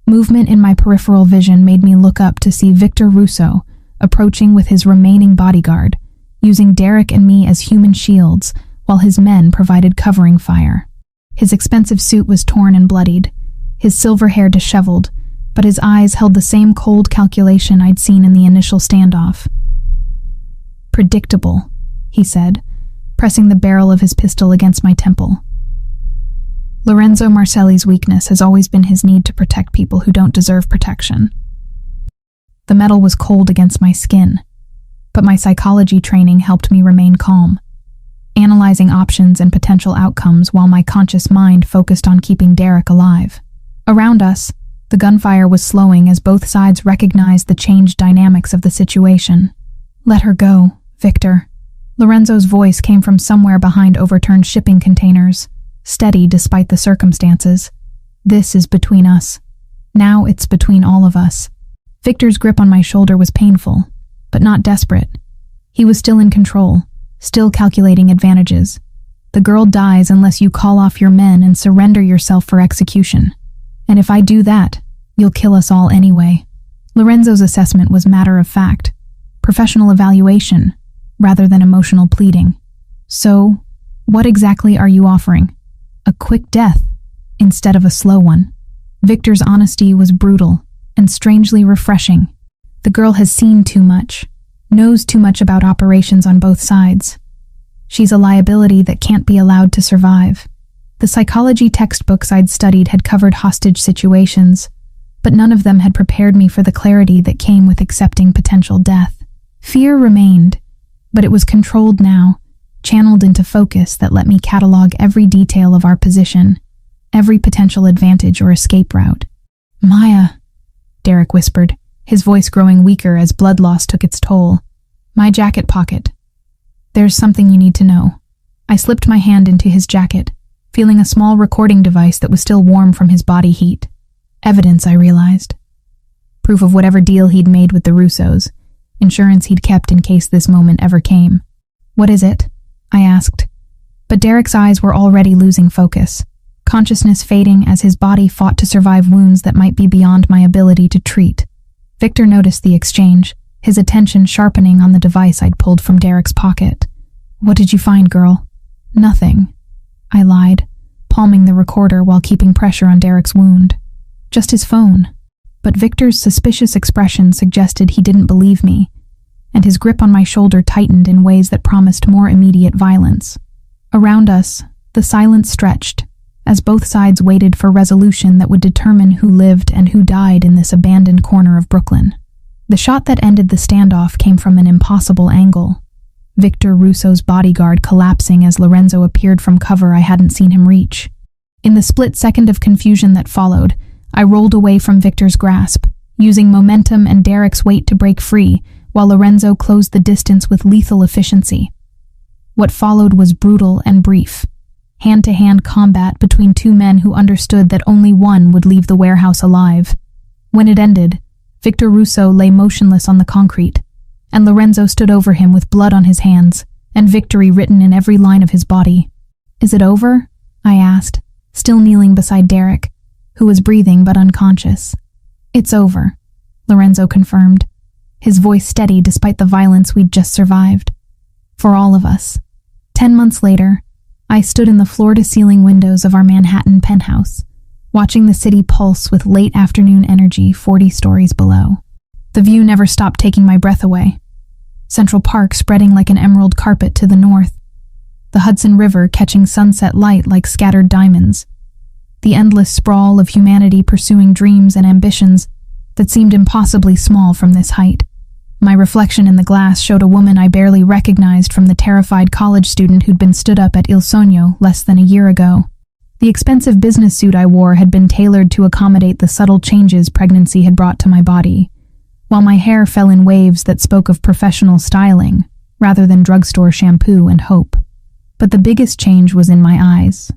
Movement in my peripheral vision made me look up to see Victor Russo approaching with his remaining bodyguard, using Derek and me as human shields while his men provided covering fire. His expensive suit was torn and bloodied, his silver hair disheveled, but his eyes held the same cold calculation I'd seen in the initial standoff. "Predictable," he said, pressing the barrel of his pistol against my temple. Lorenzo Marcelli's weakness has always been his need to protect people who don't deserve protection. The metal was cold against my skin, but my psychology training helped me remain calm, analyzing options and potential outcomes while my conscious mind focused on keeping Derek alive. Around us, the gunfire was slowing as both sides recognized the changed dynamics of the situation. "Let her go, Victor." Lorenzo's voice came from somewhere behind overturned shipping containers, steady despite the circumstances. "This is between us. Now it's between all of us." Victor's grip on my shoulder was painful, but not desperate. He was still in control, still calculating advantages. "The girl dies unless you call off your men and surrender yourself for execution. And if I do that, you'll kill us all anyway." Lorenzo's assessment was matter of fact, professional evaluation, rather than emotional pleading. "So, what exactly are you offering? A quick death, instead of a slow one?" Victor's honesty was brutal and strangely refreshing. The girl has seen too much, knows too much about operations on both sides. She's a liability that can't be allowed to survive. The psychology textbooks I'd studied had covered hostage situations, but none of them had prepared me for the clarity that came with accepting potential death. Fear remained, but it was controlled now, channeled into focus that let me catalog every detail of our position, every potential advantage or escape route. "Maya," Derek whispered, his voice growing weaker as blood loss took its toll. My jacket pocket. There's something you need to know. I slipped my hand into his jacket, feeling a small recording device that was still warm from his body heat. Evidence, I realized. Proof of whatever deal he'd made with the Russos. Insurance he'd kept in case this moment ever came. What is it? I asked. But Derek's eyes were already losing focus, consciousness fading as his body fought to survive wounds that might be beyond my ability to treat. Victor noticed the exchange, his attention sharpening on the device I'd pulled from Derek's pocket. What did you find, girl? Nothing, I lied, palming the recorder while keeping pressure on Derek's wound. Just his phone. But Victor's suspicious expression suggested he didn't believe me, and his grip on my shoulder tightened in ways that promised more immediate violence. Around us, the silence stretched, as both sides waited for resolution that would determine who lived and who died in this abandoned corner of Brooklyn. The shot that ended the standoff came from an impossible angle. Victor Russo's bodyguard collapsing as Lorenzo appeared from cover I hadn't seen him reach. In the split second of confusion that followed, I rolled away from Victor's grasp, using momentum and Derek's weight to break free, while Lorenzo closed the distance with lethal efficiency. What followed was brutal and brief. Hand-to-hand combat between two men who understood that only one would leave the warehouse alive. When it ended, Victor Russo lay motionless on the concrete, and Lorenzo stood over him with blood on his hands and victory written in every line of his body. Is it over? I asked, still kneeling beside Derek, who was breathing but unconscious. It's over, Lorenzo confirmed, his voice steady despite the violence we'd just survived. For all of us. 10 months later, I stood in the floor-to-ceiling windows of our Manhattan penthouse, watching the city pulse with late afternoon energy 40 stories below. The view never stopped taking my breath away. Central Park spreading like an emerald carpet to the north, the Hudson River catching sunset light like scattered diamonds, the endless sprawl of humanity pursuing dreams and ambitions that seemed impossibly small from this height. My reflection in the glass showed a woman I barely recognized from the terrified college student who'd been stood up at Il Sogno less than a year ago. The expensive business suit I wore had been tailored to accommodate the subtle changes pregnancy had brought to my body, while my hair fell in waves that spoke of professional styling rather than drugstore shampoo and hope. But the biggest change was in my eyes.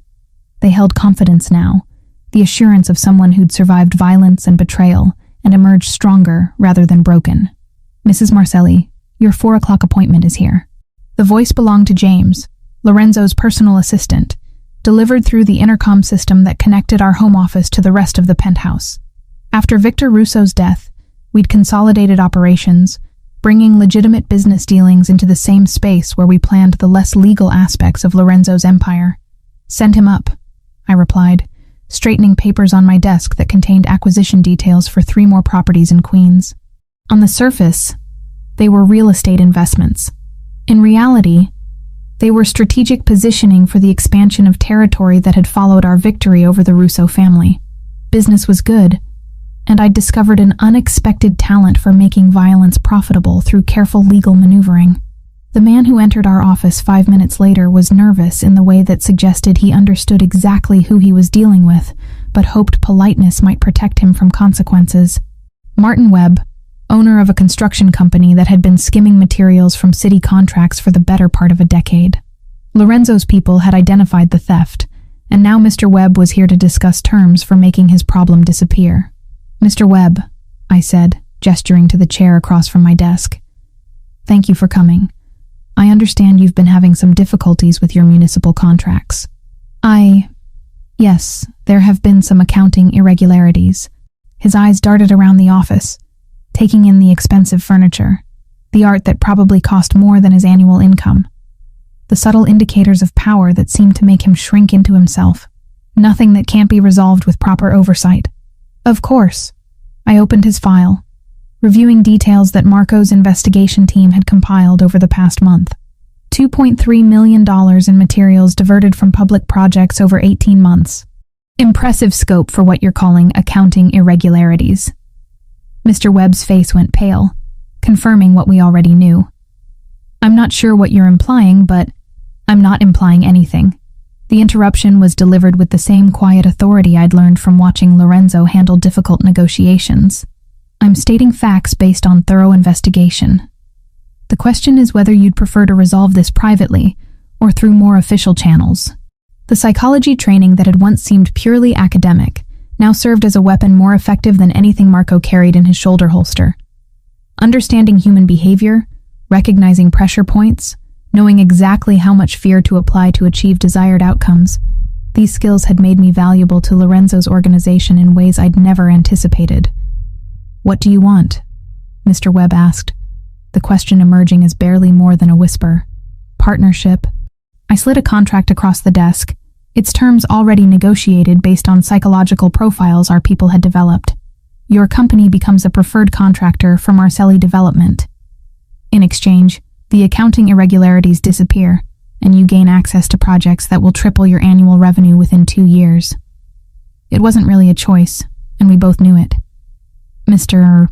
They held confidence now, the assurance of someone who'd survived violence and betrayal and emerged stronger rather than broken. Mrs. Marcelli, your 4 o'clock appointment is here. The voice belonged to James, Lorenzo's personal assistant, delivered through the intercom system that connected our home office to the rest of the penthouse. After Victor Russo's death, we'd consolidated operations, bringing legitimate business dealings into the same space where we planned the less legal aspects of Lorenzo's empire. Send him up, I replied, straightening papers on my desk that contained acquisition details for 3 more properties in Queens. On the surface, they were real estate investments. In reality, they were strategic positioning for the expansion of territory that had followed our victory over the Russo family. Business was good, and I'd discovered an unexpected talent for making violence profitable through careful legal maneuvering. The man who entered our office 5 minutes later was nervous in the way that suggested he understood exactly who he was dealing with, but hoped politeness might protect him from consequences. Martin Webb, owner of a construction company that had been skimming materials from city contracts for the better part of a decade. Lorenzo's people had identified the theft, and now Mr. Webb was here to discuss terms for making his problem disappear. Mr. Webb, I said, gesturing to the chair across from my desk. Thank you for coming. I understand you've been having some difficulties with your municipal contracts. Yes, there have been some accounting irregularities. His eyes darted around the office, taking in the expensive furniture, the art that probably cost more than his annual income, the subtle indicators of power that seemed to make him shrink into himself. Nothing that can't be resolved with proper oversight. Of course. I opened his file, reviewing details that Marco's investigation team had compiled over the past month. $2.3 million in materials diverted from public projects over 18 months. Impressive scope for what you're calling accounting irregularities. Mr. Webb's face went pale, confirming what we already knew. I'm not sure what you're implying, but I'm not implying anything. The interruption was delivered with the same quiet authority I'd learned from watching Lorenzo handle difficult negotiations. I'm stating facts based on thorough investigation. The question is whether you'd prefer to resolve this privately or through more official channels. The psychology training that had once seemed purely academic now served as a weapon more effective than anything Marco carried in his shoulder holster. Understanding human behavior, recognizing pressure points, knowing exactly how much fear to apply to achieve desired outcomes, these skills had made me valuable to Lorenzo's organization in ways I'd never anticipated. "What do you want?" Mr. Webb asked, the question emerging as barely more than a whisper. "Partnership." I slid a contract across the desk, its terms already negotiated based on psychological profiles our people had developed. "Your company becomes a preferred contractor for Marcelli Development. In exchange, the accounting irregularities disappear, and you gain access to projects that will triple your annual revenue within 2 years." It wasn't really a choice, and we both knew it. Mr.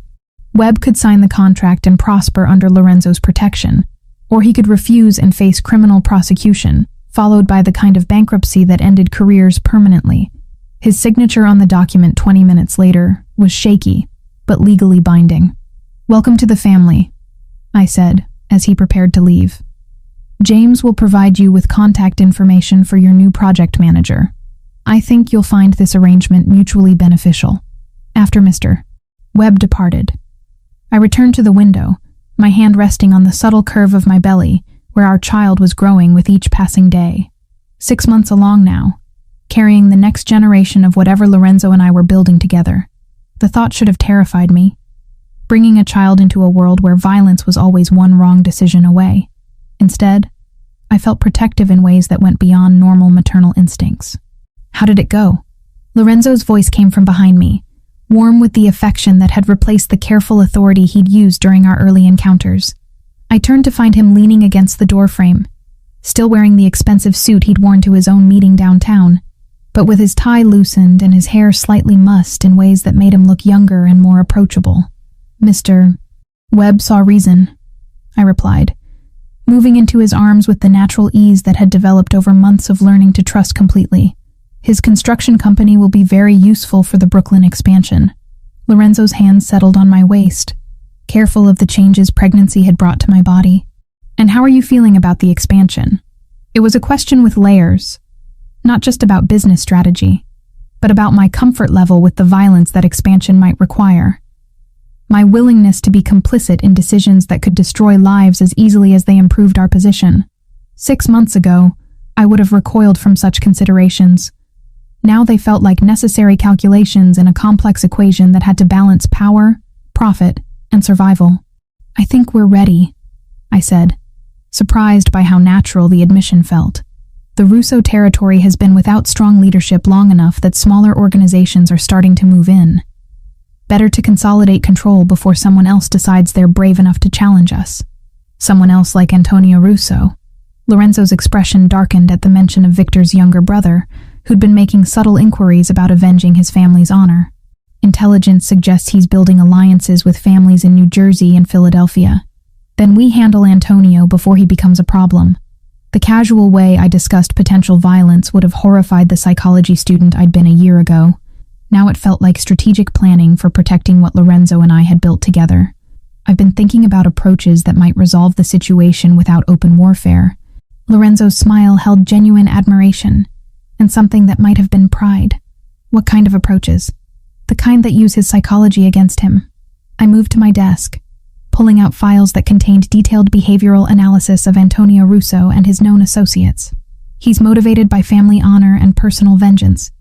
Webb could sign the contract and prosper under Lorenzo's protection, or he could refuse and face criminal prosecution, followed by the kind of bankruptcy that ended careers permanently. His signature on the document 20 minutes later was shaky, but legally binding. "Welcome to the family," I said, as he prepared to leave. "James will provide you with contact information for your new project manager. I think you'll find this arrangement mutually beneficial." After Mr. Webb departed, I returned to the window, my hand resting on the subtle curve of my belly, where our child was growing with each passing day. 6 months along now, carrying the next generation of whatever Lorenzo and I were building together. The thought should have terrified me. Bringing a child into a world where violence was always one wrong decision away. Instead, I felt protective in ways that went beyond normal maternal instincts. "How did it go?" Lorenzo's voice came from behind me, warm with the affection that had replaced the careful authority he'd used during our early encounters. I turned to find him leaning against the doorframe, still wearing the expensive suit he'd worn to his own meeting downtown, but with his tie loosened and his hair slightly mussed in ways that made him look younger and more approachable. "Mr. Webb saw reason," I replied, moving into his arms with the natural ease that had developed over months of learning to trust completely. "His construction company will be very useful for the Brooklyn expansion." Lorenzo's hands settled on my waist, careful of the changes pregnancy had brought to my body. "And how are you feeling about the expansion?" It was a question with layers, not just about business strategy, but about my comfort level with the violence that expansion might require. My willingness to be complicit in decisions that could destroy lives as easily as they improved our position. 6 months ago, I would have recoiled from such considerations. Now they felt like necessary calculations in a complex equation that had to balance power, profit, and survival. "I think we're ready," I said, surprised by how natural the admission felt. The Russo territory has been without strong leadership long enough that smaller organizations are starting to move in. Better to consolidate control before someone else decides they're brave enough to challenge us. Someone else like Antonio Russo. Lorenzo's expression darkened at the mention of Victor's younger brother, who'd been making subtle inquiries about avenging his family's honor. Intelligence suggests he's building alliances with families in New Jersey and Philadelphia. Then we handle Antonio before he becomes a problem. The casual way I discussed potential violence would have horrified the psychology student I'd been a year ago. Now it felt like strategic planning for protecting what Lorenzo and I had built together. I've been thinking about approaches that might resolve the situation without open warfare. Lorenzo's smile held genuine admiration, and something that might have been pride. "What kind of approaches?" "The kind that use his psychology against him." I moved to my desk, pulling out files that contained detailed behavioral analysis of Antonio Russo and his known associates. He's motivated by family honor and personal vengeance,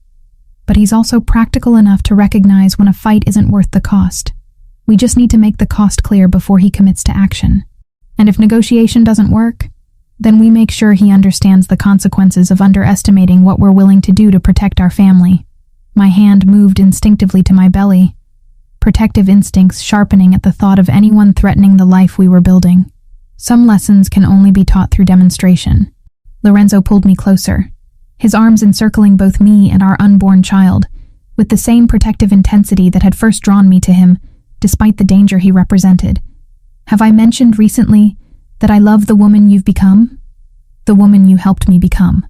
but he's also practical enough to recognize when a fight isn't worth the cost. We just need to make the cost clear before he commits to action. And if negotiation doesn't work, then we make sure he understands the consequences of underestimating what we're willing to do to protect our family. My hand moved instinctively to my belly, protective instincts sharpening at the thought of anyone threatening the life we were building. Some lessons can only be taught through demonstration. Lorenzo pulled me closer, his arms encircling both me and our unborn child, with the same protective intensity that had first drawn me to him, despite the danger he represented. "Have I mentioned recently that I love the woman you've become?" "The woman you helped me become,"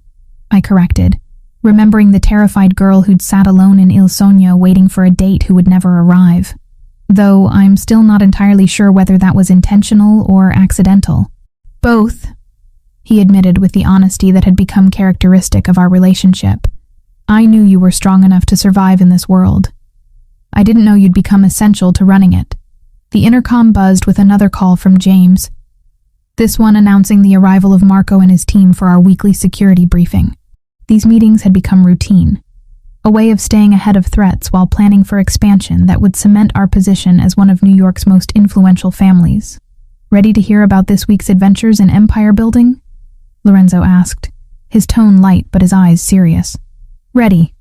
I corrected, remembering the terrified girl who'd sat alone in Il Sogno waiting for a date who would never arrive. though I'm still not entirely sure whether that was intentional or accidental. Both, he admitted with the honesty that had become characteristic of our relationship. I knew you were strong enough to survive in this world. I didn't know you'd become essential to running it. The intercom buzzed with another call from James, this one announcing the arrival of Marco and his team for our weekly security briefing. These meetings had become routine, a way of staying ahead of threats while planning for expansion that would cement our position as one of New York's most influential families. Ready to hear about this week's adventures in empire building? Lorenzo asked, his tone light but his eyes serious. Ready,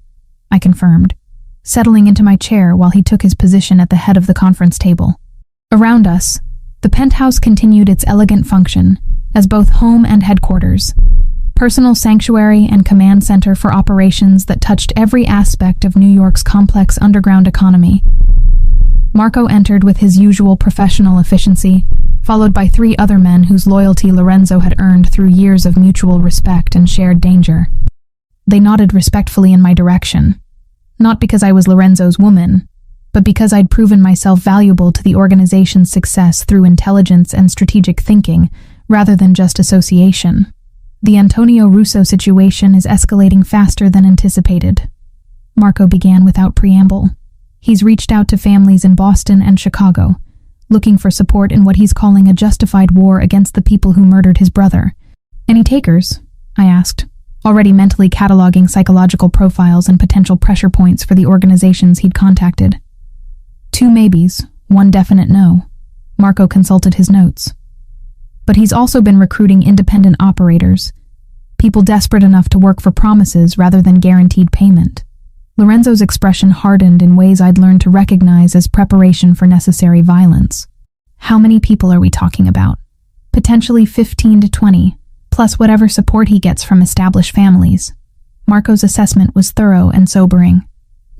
I confirmed, settling into my chair while he took his position at the head of the conference table. Around us, the penthouse continued its elegant function as both home and headquarters, personal sanctuary and command center for operations that touched every aspect of New York's complex underground economy. Marco entered with his usual professional efficiency, followed by 3 other men whose loyalty Lorenzo had earned through years of mutual respect and shared danger. They nodded respectfully in my direction, not because I was Lorenzo's woman, but because I'd proven myself valuable to the organization's success through intelligence and strategic thinking, rather than just association. The Antonio Russo situation is escalating faster than anticipated, Marco began without preamble. He's reached out to families in Boston and Chicago, looking for support in what he's calling a justified war against the people who murdered his brother. Any takers? I asked, already mentally cataloging psychological profiles and potential pressure points for the organizations he'd contacted. 2 maybes, 1 definite no. Marco consulted his notes. But he's also been recruiting independent operators, people desperate enough to work for promises rather than guaranteed payment. Lorenzo's expression hardened in ways I'd learned to recognize as preparation for necessary violence. How many people are we talking about? Potentially 15 to 20, plus whatever support he gets from established families. Marco's assessment was thorough and sobering.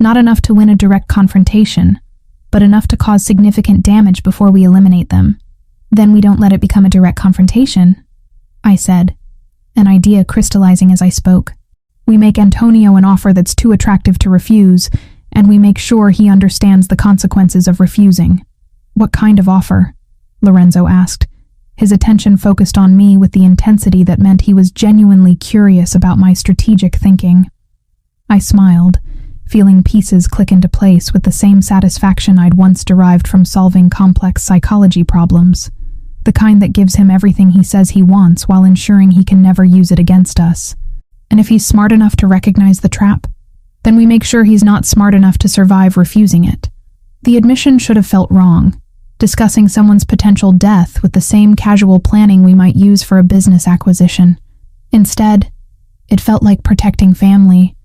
Not enough to win a direct confrontation, but enough to cause significant damage before we eliminate them. Then we don't let it become a direct confrontation, I said, an idea crystallizing as I spoke. We make Antonio an offer that's too attractive to refuse, and we make sure he understands the consequences of refusing. What kind of offer? Lorenzo asked, his attention focused on me with the intensity that meant he was genuinely curious about my strategic thinking. I smiled, feeling pieces click into place with the same satisfaction I'd once derived from solving complex psychology problems, the kind that gives him everything he says he wants while ensuring he can never use it against us. And if he's smart enough to recognize the trap, then we make sure he's not smart enough to survive refusing it. The admission should have felt wrong, discussing someone's potential death with the same casual planning we might use for a business acquisition. Instead, it felt like protecting family,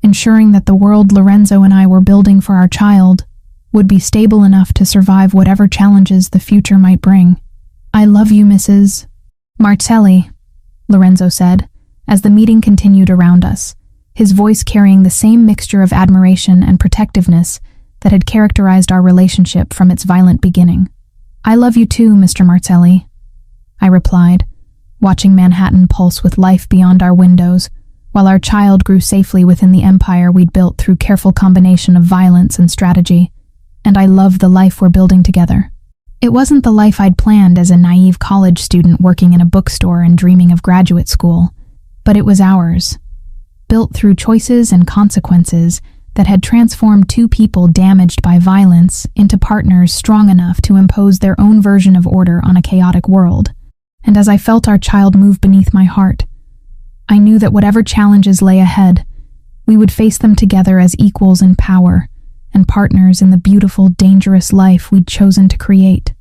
ensuring that the world Lorenzo and I were building for our child would be stable enough to survive whatever challenges the future might bring. I love you, Mrs. Martelli, Lorenzo said, as the meeting continued around us, his voice carrying the same mixture of admiration and protectiveness that had characterized our relationship from its violent beginning. I love you too, Mr. Martelli, I replied, watching Manhattan pulse with life beyond our windows, while our child grew safely within the empire we'd built through careful combination of violence and strategy. And I love the life we're building together. It wasn't the life I'd planned as a naive college student working in a bookstore and dreaming of graduate school, but it was ours, built through choices and consequences that had transformed 2 people damaged by violence into partners strong enough to impose their own version of order on a chaotic world. And as I felt our child move beneath my heart, I knew that whatever challenges lay ahead, we would face them together as equals in power and partners in the beautiful, dangerous life we'd chosen to create.